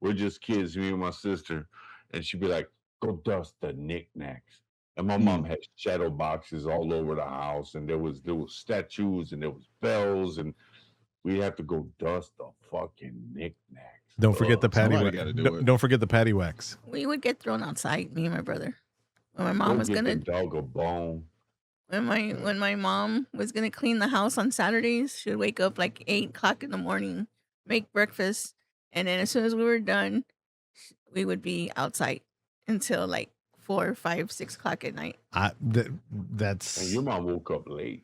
We're just kids, me and my sister, and she'd be like, "Go dust the knickknacks." And my mom had shadow boxes all over the house, and there was statues, and there was bells, and we have to go dust the fucking knickknacks. Don't forget the patty Somebody wax. gotta do it. Don't forget the patty wax. We would get thrown outside, me and my brother. When my Go mom was get gonna the dog a bone. when my mom was gonna clean the house on Saturdays, she would wake up like 8 o'clock in the morning, make breakfast, and then as soon as we were done, we would be outside until like 4, 5, 6 o'clock at night. That's And your mom woke up late.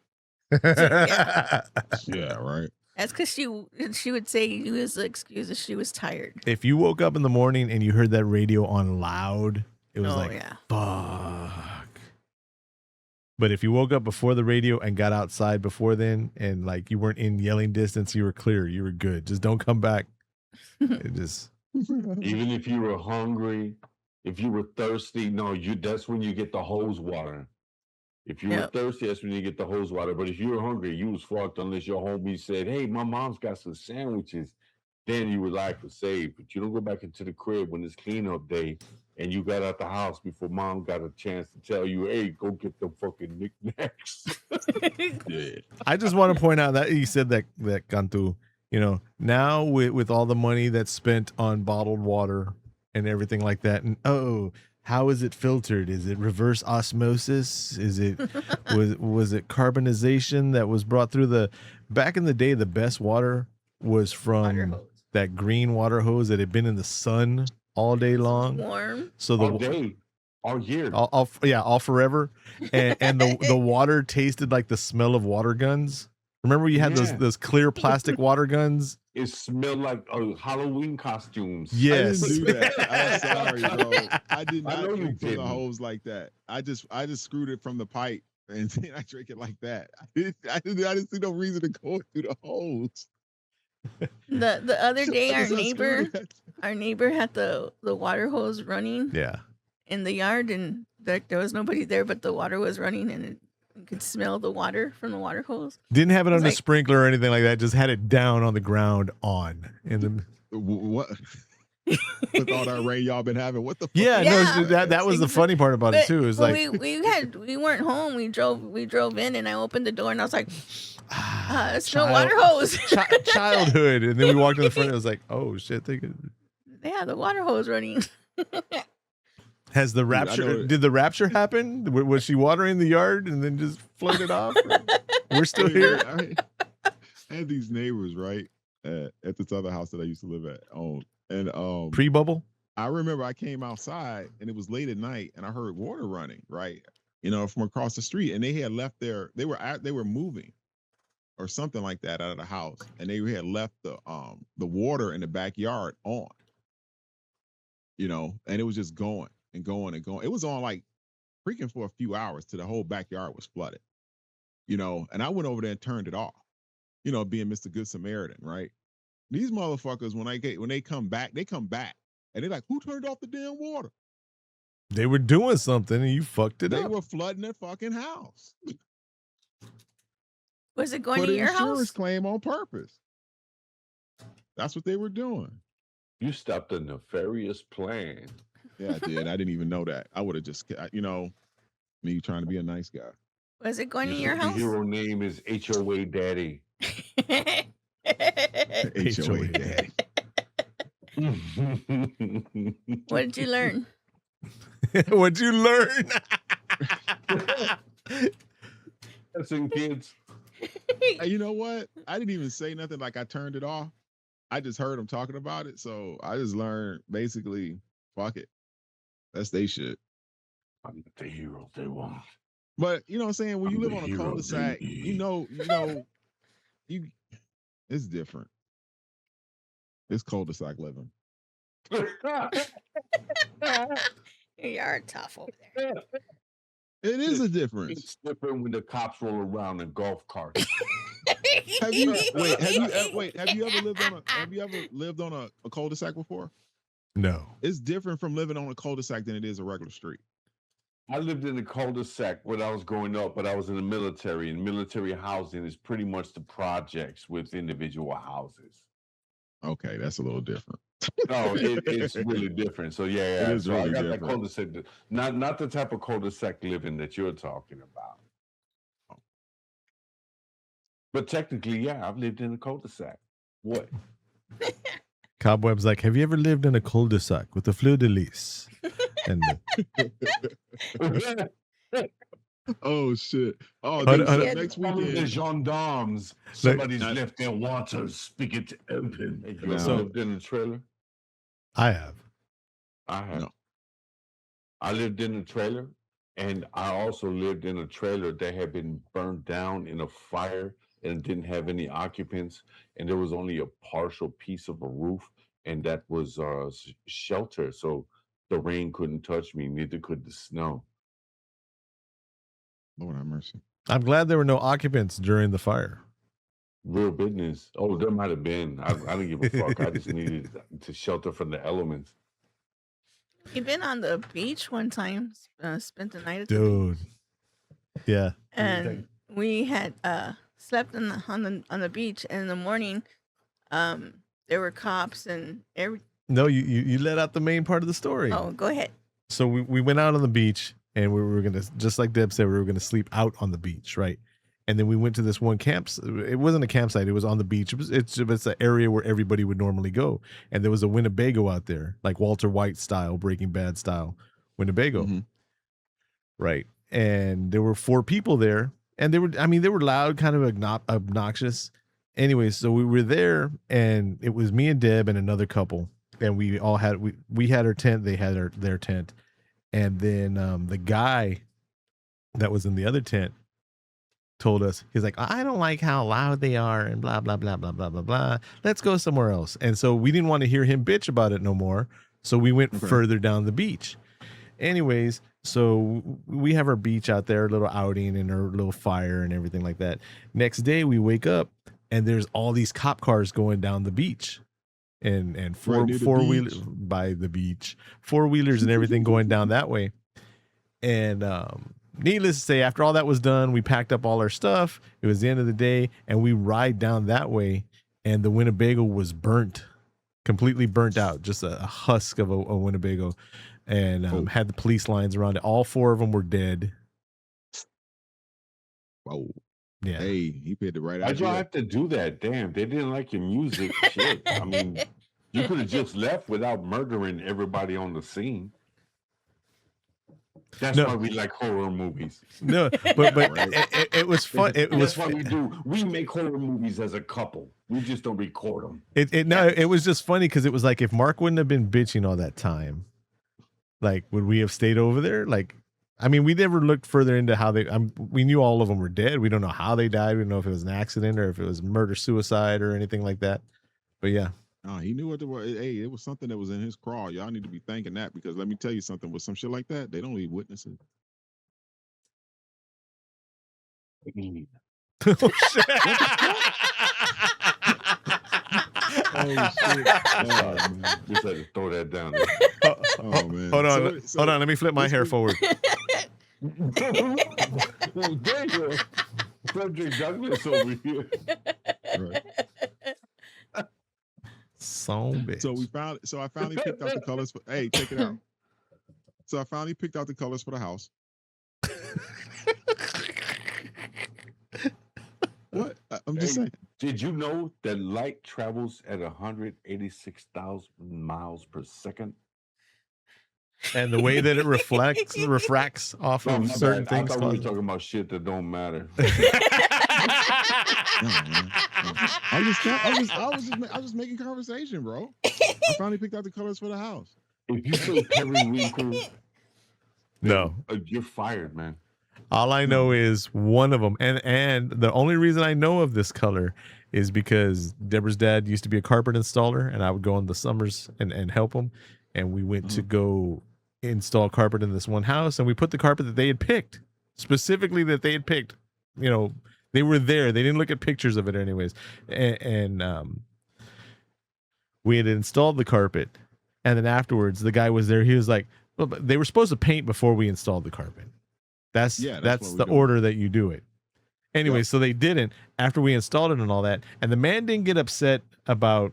Yeah. Yeah, right. That's because she would say use the excuse that she was tired. If you woke up in the morning and you heard that radio on loud, it was Yeah. fuck. But if you woke up before the radio and got outside before then, and like you weren't in yelling distance, you were clear, you were good. Just don't come back. It just Even if you were hungry, if you were thirsty, that's when you get the hose water. If you were thirsty, that's when you get the hose water. But if you were hungry, you was fucked unless your homie said, "Hey, my mom's got some sandwiches." Then you would like to save. But you don't go back into the crib when it's cleanup day and you got out the house before mom got a chance to tell you, "Hey, go get the fucking knickknacks." Yeah. I just want to point out that you said that Cantu, now with all the money that's spent on bottled water and everything like that, and how is it filtered? Is it reverse osmosis? Is it was it carbonization that was brought through back in the day? The best water was from that green water hose that had been in the sun all day long, Warm. so all day, all year, all forever, and the water tasted like the smell of water guns. Remember you had those clear plastic water guns? It smelled like Halloween costumes. Yes. I didn't do that. I'm sorry, bro. I did I know not you drink from the didn't. hose like that. I just screwed it from the pipe and then I drank it like that. I didn't see no reason to go through the hose. The other day, I our just neighbor unscrewed it. had the water hose running Yeah. in the yard, and there was nobody there, but the water was running, and you could smell the water from the water hose. Didn't have it on a like- sprinkler or anything like that. Just had it down on the ground What? With all that rain y'all been having, what the fuck? Yeah, Yeah. no, that was the funny part about it But- too. It was but like we weren't home. We drove in, and I opened the door, and I was like, "It's no Child- water hose." childhood, and then we walked in the front. It was like, oh shit! Yeah, the water hose running. Has the I rapture? know it. Did the rapture happen? Was she watering the yard and then just floated off? We're still here. I had these neighbors right at this other house that I used to live at. And Pre-bubble. I remember I came outside and it was late at night and I heard water running, right? From across the street, and they had left they were moving or something like that out of the house, and they had left the water in the backyard on. And it was just going and going and going. It was on like freaking for a few hours till the whole backyard was flooded. And I went over there and turned it off. Being Mr. Good Samaritan, right? These motherfuckers, when they come back, and they're like, "Who turned off the damn water?" They were doing something and you fucked it They up. were flooding their fucking house. Was it going Put to an your insurance house? claim on purpose. That's what they were doing. You stopped a nefarious plan. Yeah, I did. I didn't even know that. I would have just, me trying to be a nice guy. Was it going to Your your house? superhero name is HOA Daddy. HOA daddy. What did you learn? What'd you learn? Listen, kids. Hey, you know what? I didn't even say nothing. Like, I turned it off. I just heard them talking about it. So I just learned basically, fuck it. That's they shit. I'm not the hero they want. But you know what I'm saying? When you I'm live the on a hero cul-de-sac, they it's different. It's cul-de-sac living. You are tough over there. It is a difference. It's different when the cops roll around in golf carts. Have you ever lived on a cul-de-sac before? No. It's different from living on a cul-de-sac than it is a regular street. I lived in a cul-de-sac when I was growing up, but I was in the military, and military housing is pretty much the projects with individual houses. Okay, that's a little different. No, it's really different. So yeah, It is so really I got different. that cul-de-sac, not the type of cul-de-sac living that you're talking about. But technically, yeah, I've lived in a cul-de-sac. What? Cobweb's like, have you ever lived in a cul-de-sac with a fleur-de-lis? And Oh shit! Oh, Hold dude, on, so hold next The weekend. gendarmes. Somebody's left their water spigot open. Hey, you ever So- lived in a trailer? I have. I have. No. I lived in a trailer, and I also lived in a trailer that had been burned down in a fire and didn't have any occupants, and there was only a partial piece of a roof, and that was shelter. So the rain couldn't touch me, neither could the snow. Lord have mercy. I'm glad there were no occupants during the fire. Real business. Oh, there might have been. I didn't give a fuck. I just needed to shelter from the elements. You've been on the beach one time, spent the night at the Dude. beach. Yeah. And we had slept on the beach, and in the morning, there were cops and every. No, you let out the main part of the story. Oh, go ahead. So we went out on the beach, and we were going to, just like Deb said, we were going to sleep out on the beach, right? And then we went to this one camp. It wasn't a campsite. It was on the beach. It's an area where everybody would normally go. And there was a Winnebago out there, like Walter White style, Breaking Bad style Winnebago. Mm-hmm. Right. And there were 4 people there. And they were loud, kind of obnoxious. Anyway, so we were there, and it was me and Deb and another couple. And we all had, we had our tent. They had their tent. And then the guy that was in the other tent told us, he's like, I don't like how loud they are and blah, blah, blah, blah, blah, blah, blah. Let's go somewhere else. And so we didn't want to hear him bitch about it no more. So we went further down the beach. Anyways, so we have our beach out there, a little outing and our little fire and everything like that. Next day we wake up and there's all these cop cars going down the beach. And four-wheelers by the beach, 4-wheelers and everything going down that way. And needless to say, after all that was done, we packed up all our stuff. It was the end of the day, and we ride down that way, and the Winnebago was burnt, completely burnt out, just a husk of a Winnebago, and had the police lines around it. All 4 of them were dead. Whoa. Yeah. Hey, he paid the right Why'd y'all idea. have to do that? Damn, they didn't like your music. Shit. I mean, you could have just left without murdering everybody on the scene. That's why we like horror movies. No, but it was fun. That's what we do. We make horror movies as a couple. We just don't record them. It was just funny because it was like, if Mark wouldn't have been bitching all that time, like, would we have stayed over there? Like, I mean, we never looked further into how we knew all of them were dead. We don't know how they died. We don't know if it was an accident or if it was murder, suicide or anything like that. But yeah. Oh, he knew what it was. Hey, it was something that was in his crawl. Y'all need to be thanking that, because let me tell you something, with some shit like that, they don't leave witnesses. Oh, shit. Oh, shit. Just had to throw that down there. Oh, man. Hold on. Hold on. Let me flip my hair forward. Frederick Douglass over here. Right. So bitch. So I finally picked out the colors for. Hey, check it out. So I finally picked out the colors for the house. What? I'm just saying. Did you know that light travels at 186,000 miles per second? And the way that it refracts off Oh, of my certain bad. things. I thought we were talking about shit that don't matter. I was just making conversation, bro. I finally picked out the colors for the house. If you say periwinkle, No. you're fired, man. All I know is one of them, and the only reason I know of this color is because Deborah's dad used to be a carpet installer, and I would go in the summers and help him. And we went to go install carpet in this one house, and we put the carpet that they had picked, specifically that they had picked. You know, they were there. They didn't look at pictures of it anyways. And we had installed the carpet, and then afterwards, the guy was there. He was like, well, but they were supposed to paint before we installed the carpet. That's the order that you do it. Anyway, so they didn't after we installed it and all that. And the man didn't get upset about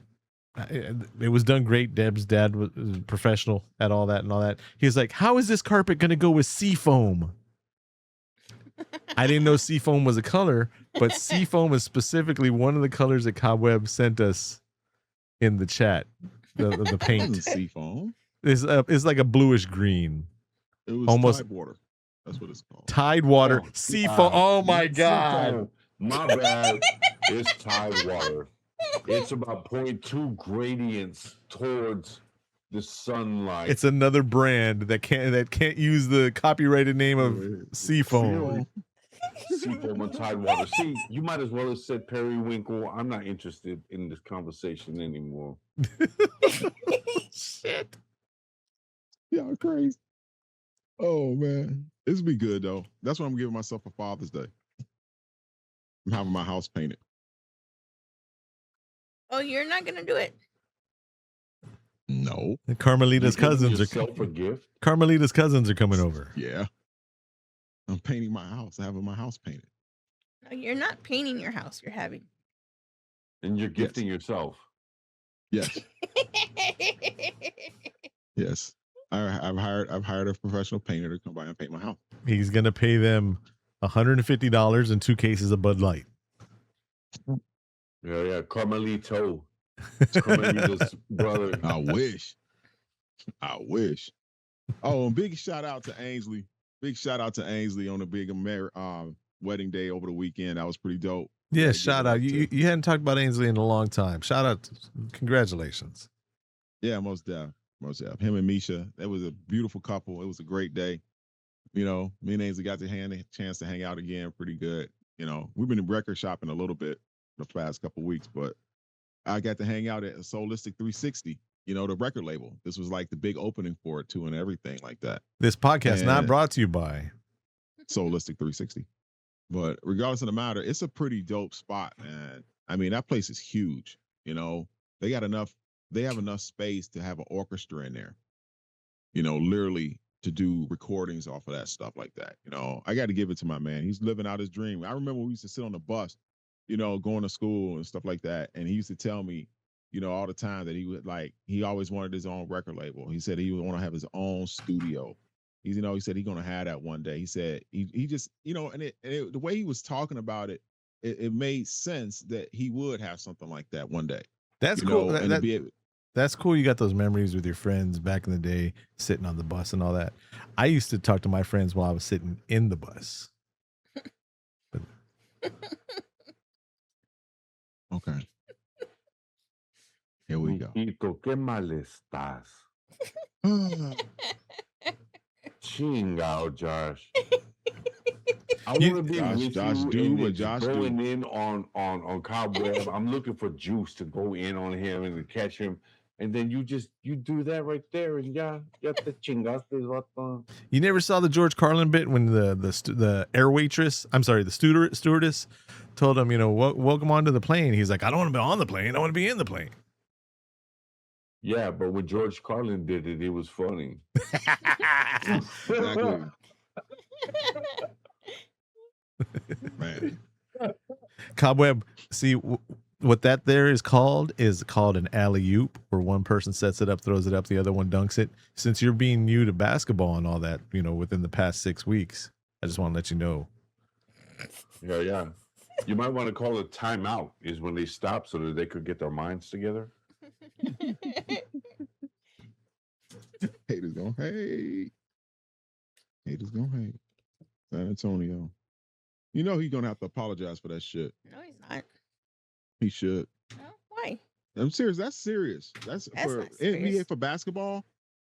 it was done great. Deb's dad was professional at all that and all that. He was like, how is this carpet going to go with seafoam? I didn't know seafoam was a color, but seafoam is specifically one of the colors that Cobweb sent us in the chat. The paint. Seafoam. It's like a bluish green. It was almost Tide water. That's what it's called. Tide water. Seafoam. Oh my God. My bad. It's Tide water. It's about 0.2 gradients towards the sunlight. It's another brand that can't use the copyrighted name of Seafoam. Seafoam and Tide water. See, you might as well have said periwinkle. I'm not interested in this conversation anymore. Shit. Y'all crazy. Oh man, this be good though. That's what I'm giving myself for Father's Day. I'm having my house painted. Oh, you're not gonna do it? No. And Carmelita's cousins a gift. Carmelita's cousins are coming over. Yeah. I'm painting my house. I'm having my house painted. No, you're not painting your house. You're having. And you're gifting yourself. Yes. Yes. I've hired a professional painter to come by and paint my house. He's gonna pay them $150 and 2 cases of Bud Light. Yeah, Carmelito. Carmelito's brother. I wish. Oh, and big shout out to Ainsley. Big shout out to Ainsley on the big wedding day over the weekend. That was pretty dope. Yeah, shout out. You hadn't talked about Ainsley in a long time. Shout out. Congratulations. Yeah, most definitely. Him and Misha, that was a beautiful couple. It was a great day. You know, me and Ainsley got a chance to hang out again pretty good. You know, we've been record shopping a little bit the past couple weeks, but I got to hang out at Soulistic 360, you know, the record label. This was like the big opening for it too and everything like that. This podcast not brought to you by Soulistic 360. But regardless of the matter, it's a pretty dope spot, man. I mean, that place is huge. You know, they have enough space to have an orchestra in there, you know, literally to do recordings off of that stuff like that. You know, I got to give it to my man. He's living out his dream. I remember we used to sit on the bus, you know, going to school and stuff like that. And he used to tell me, you know, all the time that he always wanted his own record label. He said he would want to have his own studio. He said he's going to have that one day. He said he just, you know, and the way he was talking about it, it made sense that he would have something like that one day. That's cool. That's cool. You got those memories with your friends back in the day, sitting on the bus and all that. I used to talk to my friends while I was sitting in the bus. Okay. Here we go. Hijito, qué mal estás. Chingao, Josh. I want to be with Josh you do and what Josh going do. in on Cobweb. I'm looking for Juice to go in on him and to catch him. And then you do that right there, and ya te chingaste, vato. You never saw the George Carlin bit when the air waitress, I'm sorry, the stewardess told him, you know, welcome onto the plane. He's like, I don't want to be on the plane. I want to be in the plane. Yeah, but when George Carlin did it, it was funny. Exactly. Man. Cobweb. See what that there is called an alley-oop, where one person sets it up, throws it up, the other one dunks it. Since you're being new to basketball and all that, within the past 6 weeks, I just want to let you know. Yeah. You might want to call it timeout, is when they stop so that they could get their minds together. Haters gonna hate. Haters gonna hate. San Antonio. He's gonna have to apologize for that shit. No, he's not. He should. No, why? I'm serious. That's serious. That's for not serious. NBA, for basketball.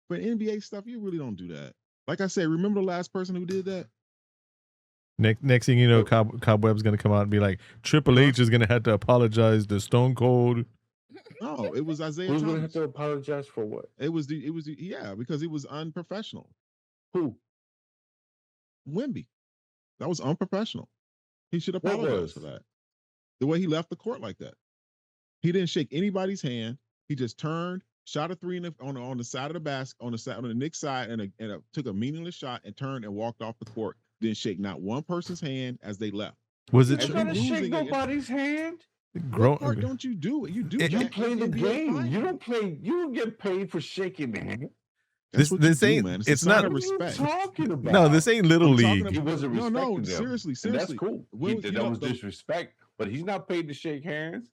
For NBA stuff, you really don't do that. Like I said, remember the last person who did that? Next thing you know, Cobweb's gonna come out and be like, Triple H is gonna have to apologize to Stone Cold. No, it was Isaiah Who's Thomas. going to have to apologize for what? It was because it was unprofessional. Who? Wemby. That was unprofessional. He should apologize for that. The way he left the court like that. He didn't shake anybody's hand. He just turned, shot a three on the side of the basket, on the Knicks side, and took a meaningless shot and turned and walked off the court. Didn't shake not one person's hand as they left. Was it You trying to shake nobody's hand? What part don't you do it? You do it. You play the game. You don't play. You don't get paid for shaking the hand. This ain't. Man. It's not a respect. What are you talking about? No, this ain't little league. He wasn't respecting No, them. seriously. And that's cool. That was disrespect, but he's not paid to shake hands.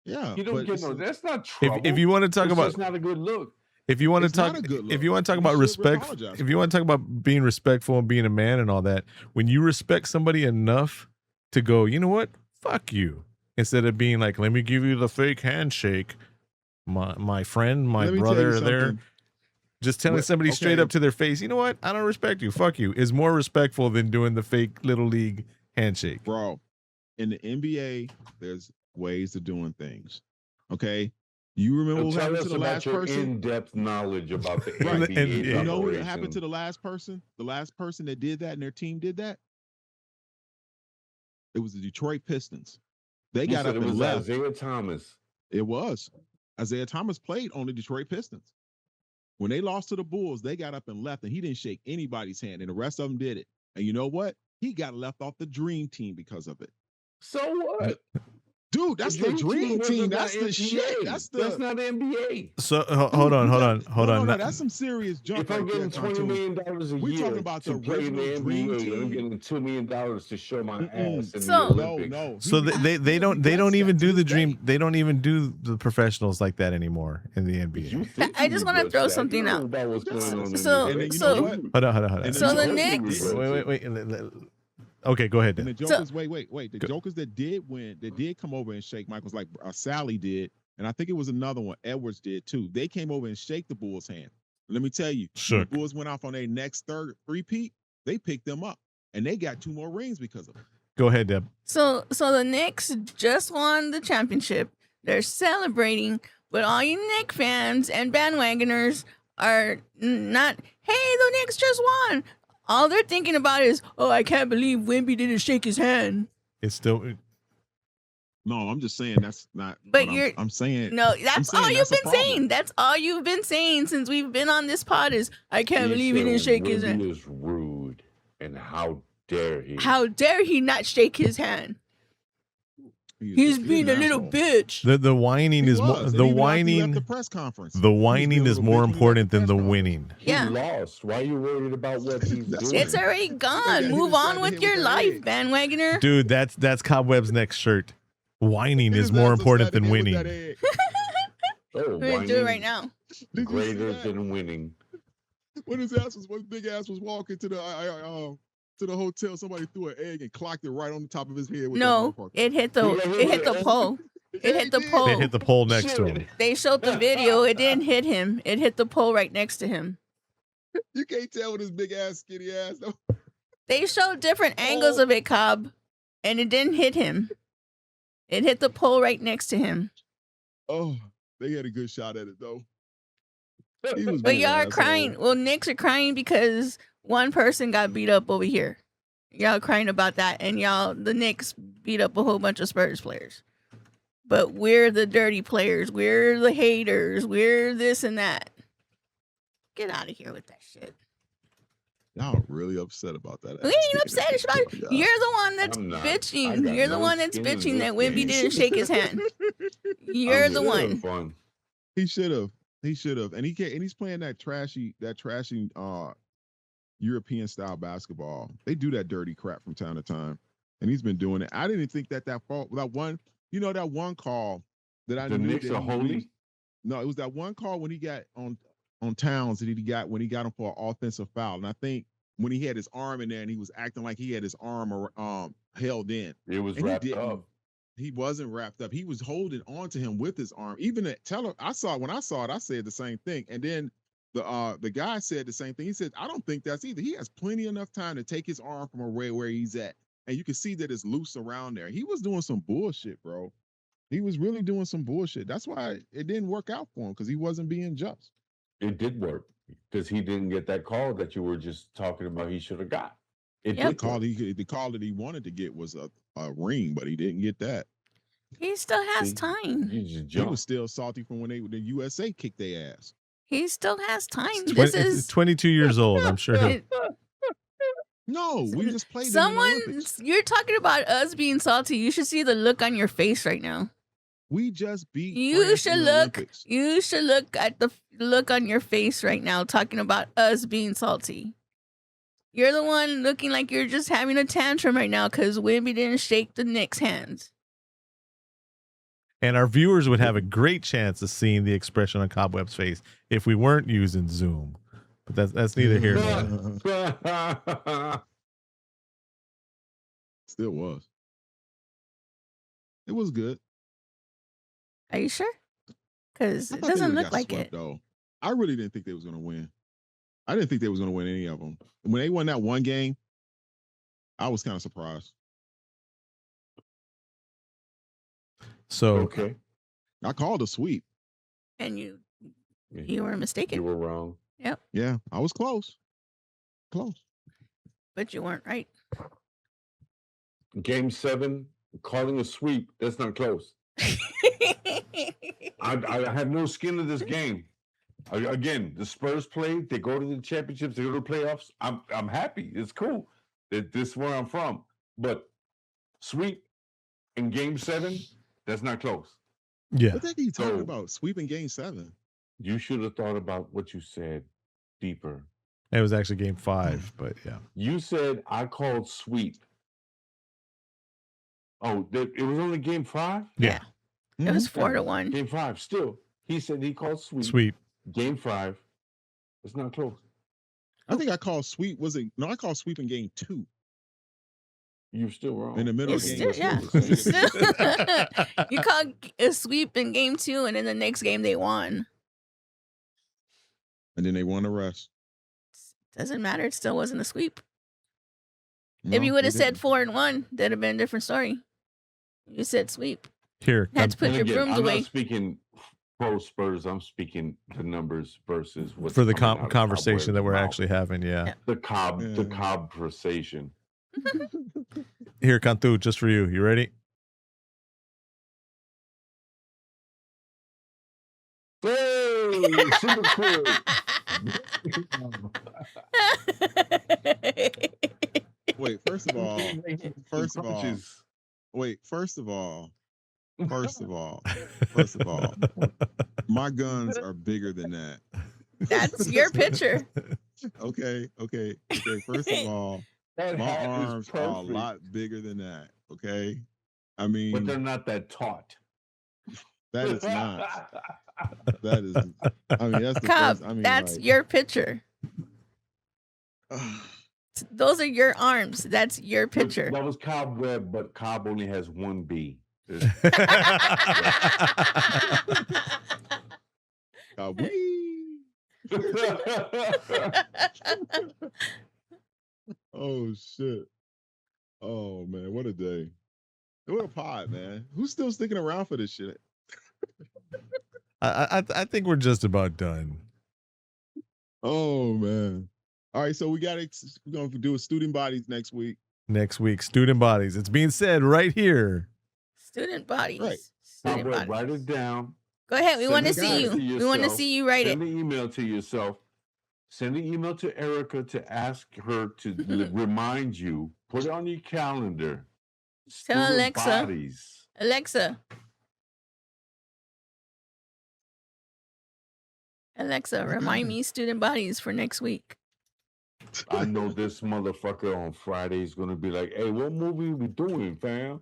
Yeah, he don't get no. That's not trouble. If you want to talk about, it's not a good look. If you want to talk, about respect, if you want to talk about being respectful and being a man and all that, when you respect somebody enough to go, you know what, fuck you, instead of being like, let me give you the fake handshake, my friend, my brother there. Just telling somebody straight up to their face, you know what, I don't respect you, fuck you, is more respectful than doing the fake little league handshake. Bro, in the NBA, there's ways of doing things. Okay? You remember what happened to the last person? In-depth knowledge about the right. NBA. You know what happened to the last person? The last person that did that and their team did that? It was the Detroit Pistons. They got up and left. Isaiah Thomas. It was. Isaiah Thomas played on the Detroit Pistons. When they lost to the Bulls, they got up and left, and he didn't shake anybody's hand, and the rest of them did it. And you know what? He got left off the Dream Team because of it. So what? Dude, that's the Dream Team. That's the shit. That's not the NBA. So hold on. No, that's some serious junk. If I'm getting $20 million a year, we're talking about the original Dream Team. I'm getting $2 million to show my ass in the Olympics. No. So they don't even do the dream. They don't even do the professionals like that anymore in the NBA. I just want to throw something out. So hold on. So the Knicks. Wait. Okay, go ahead then. And the Jokers, wait. The Jokers that did win, that did come over and shake Michael's, like Sally did, and I think it was another one, Edwards did too. They came over and shake the Bulls' hand. Let me tell you, the Bulls went off on their next three-peat, they picked them up, and they got 2 more rings because of it. Go ahead, Deb. So the Knicks just won the championship. They're celebrating, but all you Knicks fans and bandwagoners are not, hey, the Knicks just won. All they're thinking about is, oh, I can't believe Wemby didn't shake his hand. It's still. No, I'm just saying that's not. But I'm saying. No, that's all you've been saying. That's all you've been saying since we've been on this pod is, I can't believe he didn't shake his hand. Wemby is rude, and how dare he? How dare he not shake his hand? He's being a little bitch. The whining is more. The whining. The press conference. The whining is more important than the winning. Yeah. He lost. Why are you worried about what he's doing? It's already gone. Move on with your life, bandwagoner. Dude, that's Cobweb's next shirt. Whining is more important than winning. Oh, We're gonna do it right now. Greater than winning. When his big ass was walking to the hotel, somebody threw an egg and clocked it right on the top of his head. No, it hit the pole. It hit the pole. It hit the pole next to him. They showed the video. It didn't hit him. It hit the pole right next to him. You can't tell with his big ass, skinny ass. No. They showed different angles of it, Cobb, and it didn't hit him. It hit the pole right next to him. Oh, they had a good shot at it though. But y'all are crying. Well, Knicks are crying because one person got beat up over here. Y'all crying about that, and the Knicks beat up a whole bunch of Spurs players. But we're the dirty players. We're the haters. We're this and that. Get out of here with that shit. Y'all really upset about that. We ass ain't kicking upset. that It's bitch. about, Oh, you're the one that's I'm not. I bitching. got You're the no one that's skin in bitching this that Wimby game. didn't shake his hand. You're I'm the just one. having fun. He should have. He should have. And he's playing that trashy European style basketball. They do that dirty crap from time to time. And he's been doing it. I didn't think that fault. That one call that I The knew Knicks that are he holy. reached. No, it was that one call when he got on Towns that he got when he got him for an offensive foul. And I think when he had his arm in there and he was acting like he had his arm held in. It was And wrapped he didn't. up. He wasn't wrapped up. He was holding on to him with his arm. Even when I saw it, I said the same thing. And then the guy said the same thing. He said, I don't think that's either. He has plenty enough time to take his arm from where he's at. And you can see that it's loose around there. He was doing some bullshit, bro. He was really doing some bullshit. That's why it didn't work out for him, because he wasn't being just. It did work because he didn't get that call that you were just talking about. He should have got. It Yep. did work. The call that he wanted to get was a ring, but he didn't get that. He still has See, time. He just He jumped. was still salty from when the USA kicked their ass. He still has time. It's This 20 is 22 years old. I'm sure. it- No, we just played them in the someone. Olympics. You're talking about us being salty. You should see the look on your face right now. We just beat You France should in the look. Olympics. You should look at the look on your face right now, talking about us being salty. You're the one looking like you're just having a tantrum right now because Wimby didn't shake the Knicks' hands. And our viewers would have a great chance of seeing the expression on Cobweb's face if we weren't using Zoom. But that's neither here nor there. Still was. It was good. Are you sure? Because I it thought they doesn't would've look got like swept, it. though. I really didn't think they was going to win. I didn't think they was going to win any of them. When they won that one game, I was kind of surprised. So Okay. I called a sweep. And you were mistaken. You were wrong. Yeah, I was close. Close. But you weren't right. Game 7, calling a sweep. That's not close. I have no skin in this game. Again, the Spurs play. They go to the championships. They go to the playoffs. I'm happy. It's cool. This is where I'm from. But sweep in Game 7, that's not close. yeah, What the heck are you talking So- about? Sweeping game 7. You should have thought about what you said deeper. it was actually game 5, but yeah. You said I called sweep. Oh, it was only Game 5? Yeah. It was 4-1. Game 5, still. He said he called sweep. Sweep. Game 5. It's not close. I think I called sweep. I called sweep in game 2. You're still wrong. In the middle It's of game still, yeah. two. It's still, you called a sweep in game 2, and in the next game they won. And then they won the rest. Doesn't matter. It still wasn't a sweep. No, If you would they have said didn't. 4-1, that'd have been a different story. You said sweep. Here, Had to put And your again, brooms I'm away. not speaking pro Spurs. I'm speaking the numbers versus what's for the coming out of conversation that we're Cobweb's actually having. Yeah. Yeah. mouth. the Yeah. conversation. Here, Cantu, just for you. You ready? Hey, super cool. Wait, first of all, first of all, Crunches. my guns are bigger than that. That's your picture. Okay. First of all, That my hat is arms are a perfect, lot bigger than that. Okay. I but mean, they're not that taut. that is not. That is. I mean, that's the Cobb, first. I mean, that's like, your picture. Those are your arms. That's your picture. That was Cobweb, but Cobb only has one B. wee. Oh shit. Oh man, what a day. What a pod, man. Who's still sticking around for this shit? I think we're just about done. Oh man. All right, so we're gonna do a student bodies next week. Next week, student bodies. It's being said right here. Student bodies. Right. Student Cobweb, bodies. write it down. Go ahead. We Send want to it see back you. to We want to yourself. see you write it. Send the email to yourself. Send an email to Erica to ask her to remind you. Put it on your calendar. Tell Student Alexa. bodies. Alexa, remind me student bodies for next week. I know this motherfucker on Friday is gonna be like, "Hey, what movie we doing, fam?"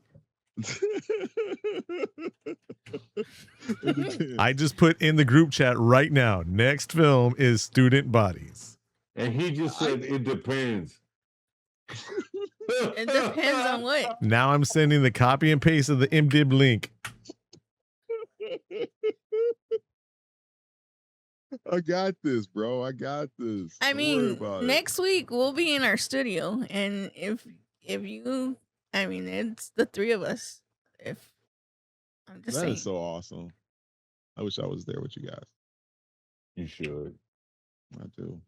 I just put in the group chat right now. Next film is Student Bodies. And he just said, "It depends." It depends on what. Now I'm sending the copy and paste of the MDib link. I got this, bro. I got this. I Don't mean, worry about it. next week we'll be in our studio, and if you, I mean, it's the three of us. If I'm just That saying, is so awesome. I wish I was there with you guys. You should. I do.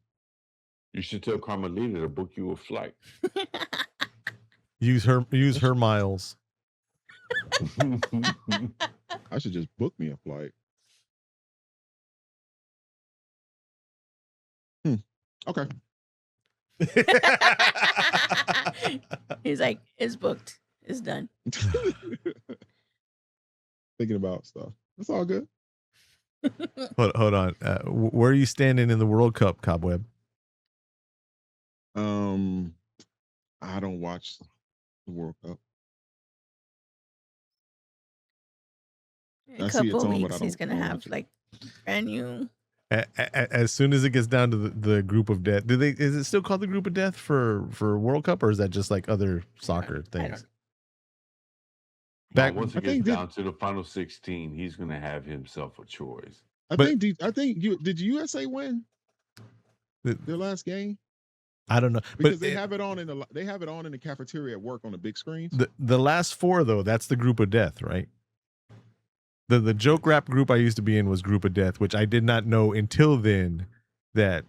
You should tell Carmelita to book you a flight. Use her miles. I should just book me a flight. Okay. he's like, it's booked, it's done. Thinking about stuff. It's all good. Hold on. Where are you standing in the World Cup, Cobweb? I don't watch the World Cup. In I a see it's couple on, of but I weeks, he's don't gonna have watch it. like brand new. As soon as it gets down to the group of death, is it still called the group of death for World Cup, or is that just like other soccer things? Back once it gets down to the final 16, he's gonna have himself a choice. Did USA win their last game? I don't know, because they have it on in the cafeteria at work on the big screens. The last four though, that's the group of death, right? The joke rap group I used to be in was Group of Death, which I did not know until then that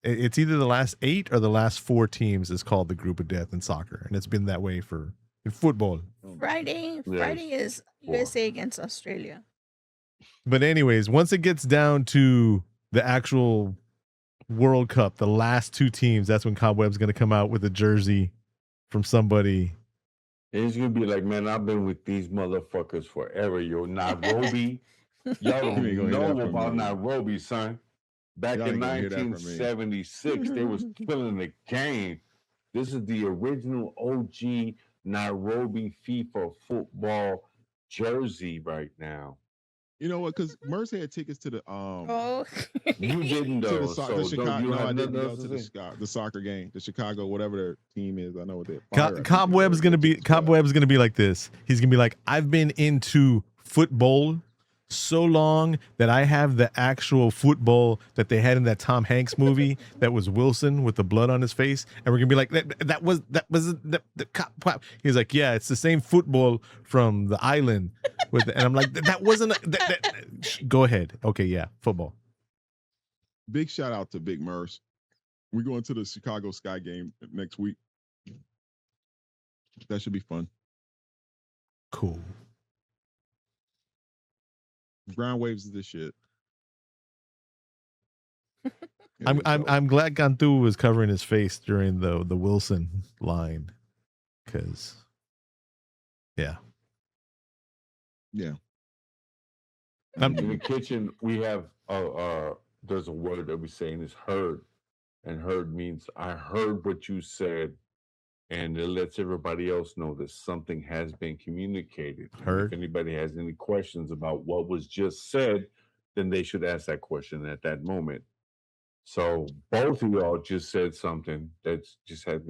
it's either the last 8 or the last 4 teams is called the Group of Death in soccer, and it's been that way in football. Friday is USA against Australia. But anyways, once it gets down to the actual World Cup, the last 2 teams, that's when Cobweb's going to come out with a jersey from somebody. And he's gonna be like, "Man, I've been with these motherfuckers forever, yo. Nairobi, y'all don't know about Nairobi, son. Back in 1976, they was killing the game. This is the original OG Nairobi FIFA football jersey right now." You know what? Because Merce had tickets to the you didn't though. To the Chicago. No, I didn't go to the soccer game, the Chicago, whatever their team is. I know what they're. Cobweb's gonna be like this. He's gonna be like, I've been into football so long that I have the actual football that they had in that Tom Hanks movie that was Wilson with the blood on his face, and we're gonna be like, that was he's like, yeah, it's the same football from the island and I'm like, that wasn't go ahead. Okay, yeah, football. Big shout out to Big Merce. We're going to the Chicago Sky game next week. That should be fun. Cool. Ground waves is this shit. I'm glad Cantu was covering his face during the Wilson line, because yeah. In the kitchen, we have there's a word that we saying is heard, and heard means I heard what you said, and it lets everybody else know that something has been communicated. Heard. If anybody has any questions about what was just said, then they should ask that question at that moment. So both of y'all just said something that's just had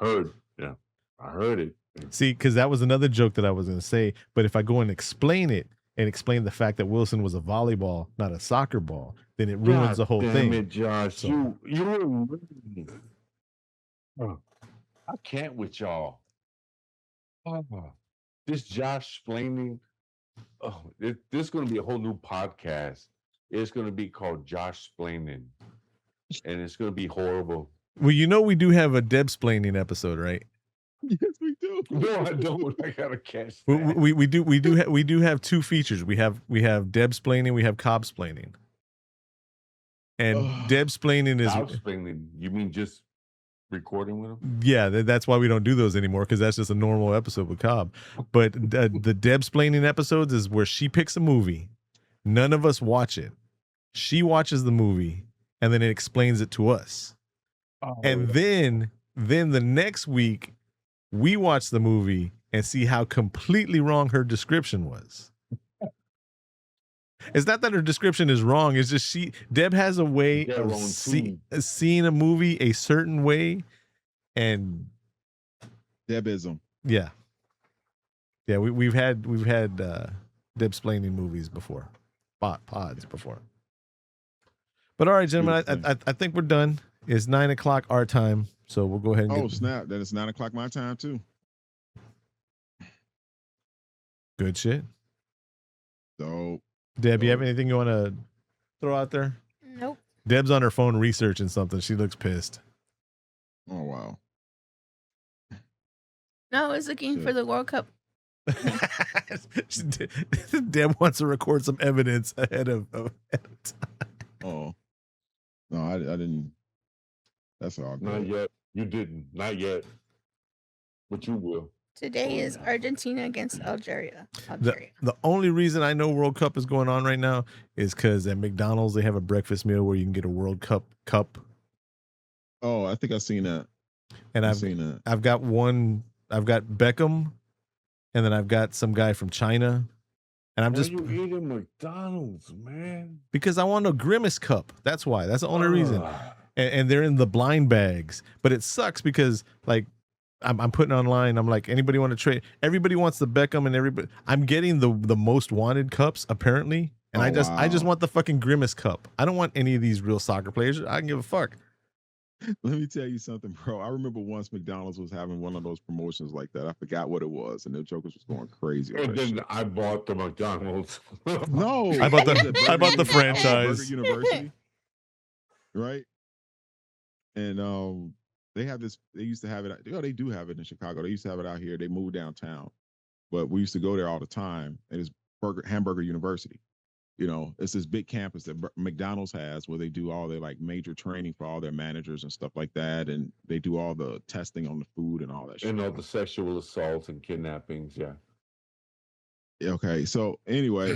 heard. Yeah, I heard it. See, because that was another joke that I was going to say, but if I go and explain it and explain the fact that Wilson was a volleyball, not a soccer ball, then it ruins the whole thing. Damn it, Josh. So, you I can't with y'all. This Josh explaining. This is going to be a whole new podcast. It's going to be called Josh Splaining, and it's going to be horrible. Well, we do have a Deb splaining episode, right? Yes, we do. No, I don't. I gotta catch that. We do have 2 features. We have Deb splaining. We have Cobb splaining. And Deb's explaining is Explaining. You mean just recording with him? Yeah, that's why we don't do those anymore, because that's just a normal episode with Cobb. But the Deb explaining episodes is where she picks a movie, none of us watch it, she watches the movie, and then it explains it to us. And then the next week we watch the movie and see how completely wrong her description was. It's not that her description is wrong. It's just Deb has a way of seeing a movie a certain way, and Debism. Yeah. We've had Deb explaining movies before, pods before. But all right, gentlemen, I think we're done. It's 9:00 our time, so we'll go ahead and snap! Then it's 9:00 my time too. Good shit. So. Deb, you have anything you want to throw out there? Nope. Deb's on her phone researching something. She looks pissed. Oh, wow. No, I was looking for the World Cup. Deb wants to record some evidence ahead of time. Oh. No, I didn't. That's all good. Not yet. You didn't. Not yet. But you will. Today is Argentina against Algeria. The only reason I know World Cup is going on right now is because at McDonald's they have a breakfast meal where you can get a World Cup cup. Oh, I think I've seen that. And I've seen that. I've got Beckham, and then I've got some guy from China. And I'm just. Why you eating McDonald's, man? Because I want a Grimace cup. That's why. That's the only reason. And they're in the blind bags. But it sucks because, like, I'm putting online. I'm like, anybody want to trade? Everybody wants the Beckham, and everybody. I'm getting the most wanted cups apparently, and I just want the fucking Grimace cup. I don't want any of these real soccer players. I can give a fuck. Let me tell you something, bro. I remember once McDonald's was having one of those promotions like that. I forgot what it was, and the jokers was going crazy. And then I bought the McDonald's. No, I bought the franchise. Burger University, right? And they have this. They used to have it. They do have it in Chicago. They used to have it out here. They moved downtown, but we used to go there all the time. It is Hamburger University. You know, it's this big campus that McDonald's has where they do all their like major training for all their managers and stuff like that, and they do all the testing on the food and all that shit. And all the sexual assaults and kidnappings. Yeah. Okay. So anyway,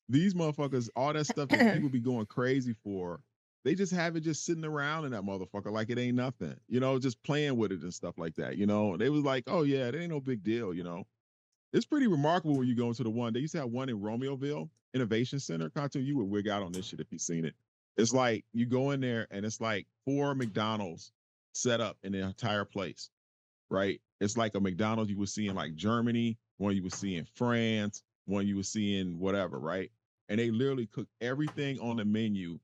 these motherfuckers, all that stuff that people be going crazy for. They just have it just sitting around in that motherfucker like it ain't nothing, you know, just playing with it and stuff like that, you know. They was like, oh yeah, it ain't no big deal, you know. It's pretty remarkable when you go into the one. They used to have one in Romeoville Innovation Center. Cantu, you would wig out on this shit if you've seen it. It's like you go in there and it's like 4 McDonald's set up in the entire place, right? It's like a McDonald's you would see in like Germany, one you would see in France, one you would see in whatever, right? And they literally cook everything on the menu.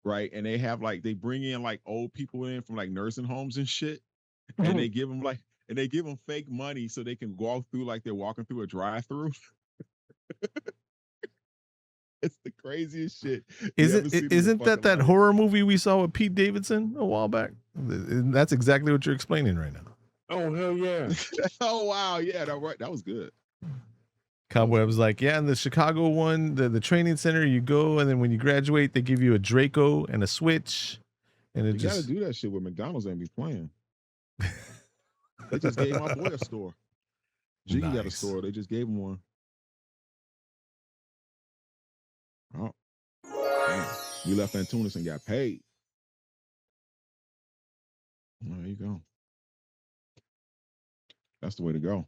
Right. And they have like, they bring in like old people in from like nursing homes and shit. And they give them fake money so they can walk through like they're walking through a drive-through. It's the craziest shit. Isn't that horror movie we saw with Pete Davidson a while back? That's exactly what you're explaining right now. Oh, hell yeah. Oh, wow. Yeah, that was good. Cobweb's like, yeah, in the Chicago one, the training center, you go, and then when you graduate, they give you a Draco and a Switch. And you gotta do that shit with McDonald's ain't be playing. They just gave my boy a store. Jiggy got a store. They just gave him one. Oh, damn. You left Antunes and got paid. Oh, there you go. That's the way to go.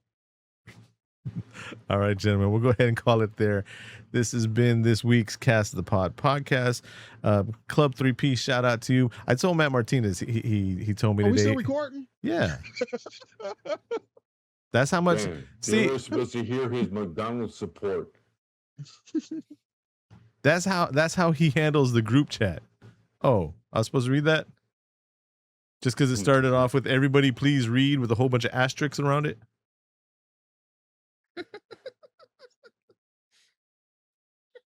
All right, gentlemen, we'll go ahead and call it there. This has been this week's Cast the Pod podcast. Club 3P, shout out to you. I told Matt Martinez, he told me today. Are we still recording? Yeah. That's how much. Man, see, you're supposed to hear his McDonald's support. That's how he handles the group chat. Oh, I was supposed to read that? Just because it started off with everybody please read with a whole bunch of asterisks around it?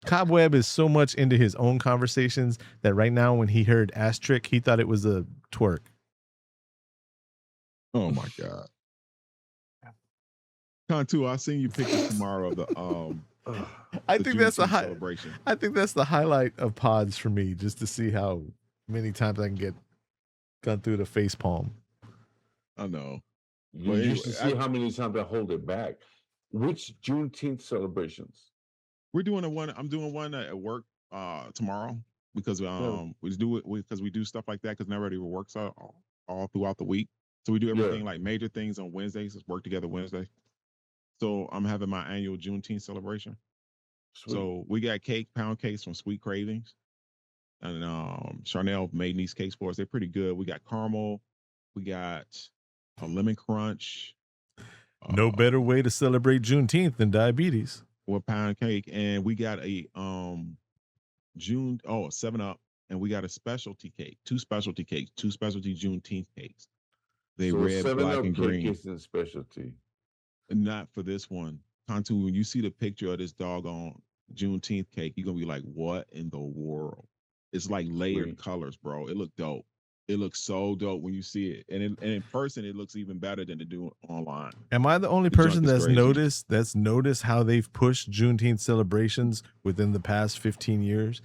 Cobweb is so much into his own conversations that right now when he heard asterisk, he thought it was a twerk. Oh my God. Cantu, I'll send you pictures tomorrow of I think that's the Juneteenth celebration. I think that's the highlight of pods for me, just to see how many times I can get gone through the face palm. I know. You Well, used to anyway, see how many times I hold it back. Which Juneteenth celebrations? we're doing I'm doing one at work tomorrow because we do it because we do stuff like that because everybody works all throughout the week. So we do everything like major things on Wednesdays. It's work together Wednesday. So I'm having my annual Juneteenth celebration. Sweet. So we got pound cakes from Sweet Cravings, and Charnel made these cakes for us. They're pretty good. We got caramel, we got a lemon crunch. No better way to celebrate Juneteenth than diabetes. With pound cake, and we got a 7-Up, and we got a specialty cake, two specialty Juneteenth cakes. They so red, black, and green. Cake isn't specialty. Not for this one. Cantu, when you see the picture of this doggone Juneteenth cake, you're gonna be like, what in the world? It's like layered colors, bro. It looked dope. It looks so dope when you see it, and in person, it looks even better than to do online. Am I the only person that's noticed how they've pushed Juneteenth celebrations within the past 15 years?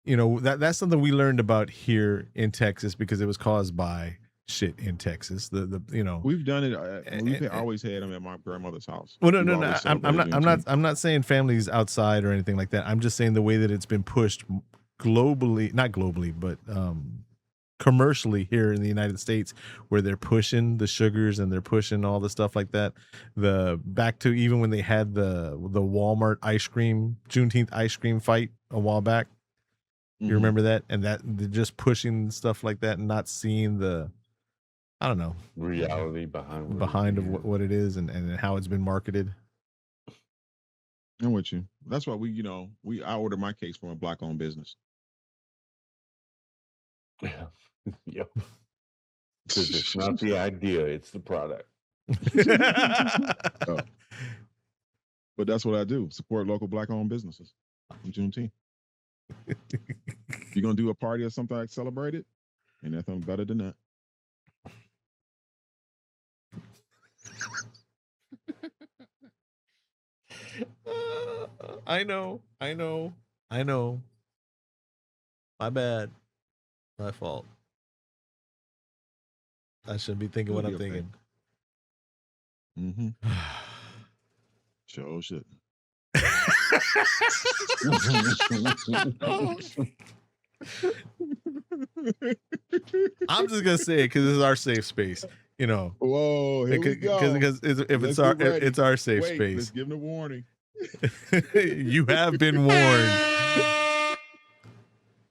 You know, that's something we learned about here in Texas because it was caused by shit in Texas. We've done it. We've always had them at my grandmother's house. Well, no. I'm not saying families outside or anything like that. I'm just saying the way that it's been pushed globally, not globally, but commercially here in the United States, where they're pushing the sugars and they're pushing all the stuff like that. Back to even when they had the Walmart Juneteenth ice cream fight a while back. You remember that? And that they're just pushing stuff like that and not seeing the, I don't know, reality behind what it is and how it's been marketed. I'm with you. That's why I order my cakes from a Black-owned business. Yep. Because it's not the idea, it's the product. But that's what I do. Support local Black-owned businesses on Juneteenth. You're going to do a party or something like celebrate it? Ain't nothing better than that. I know. My bad. My fault. I shouldn't be thinking what I'm thinking. Mm-hmm. Sure shit. I'm just gonna say it because this is our safe space. You know. Whoa, here we go. Because it's our safe space. Let's give them a warning. You have been warned.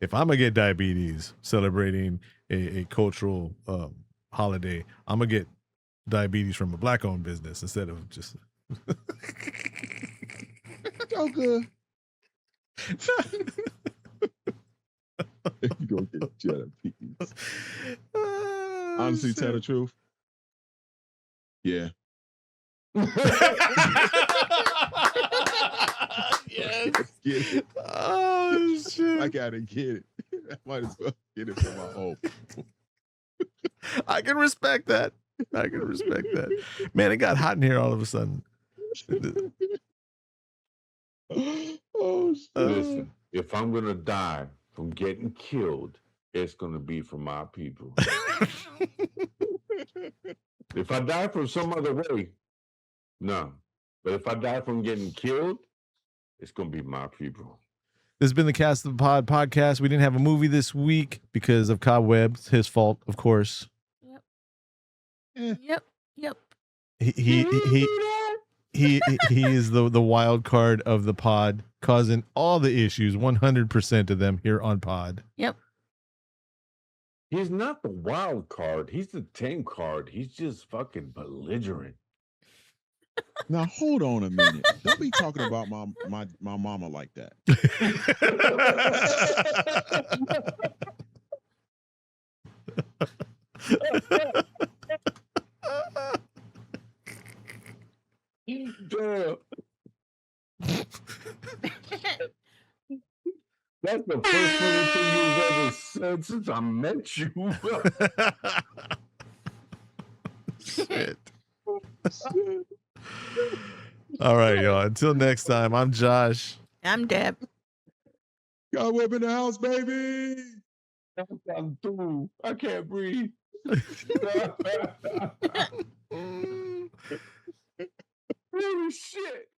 If I'm gonna get diabetes celebrating a cultural holiday, I'm gonna get diabetes from a Black-owned business instead of just. So good. You gonna get diabetes? Honestly, tell the truth. Yeah. Yes. Get it. Oh shit! I gotta get it. I might as well get it for my home. I can respect that. Man, it got hot in here all of a sudden. Oh shit! Listen, if I'm gonna die from getting killed, it's gonna be for my people. If I die from some other way, no. But if I die from getting killed, it's gonna be my people. This has been the Cast of the Pod podcast. We didn't have a movie this week because of Cobweb. It's his fault, of course. Yep. He is the wild card of the pod, causing all the issues, 100% of them here on pod. Yep. He's not the wild card. He's the tame card. He's just fucking belligerent. Now hold on a minute. Don't be talking about my mama like that. Damn. That's the first funny thing you've ever said since I met you. Shit. All right, y'all. Until next time, I'm Josh. I'm Deb. Cobweb in the house, baby. I'm through. I can't breathe. Holy shit.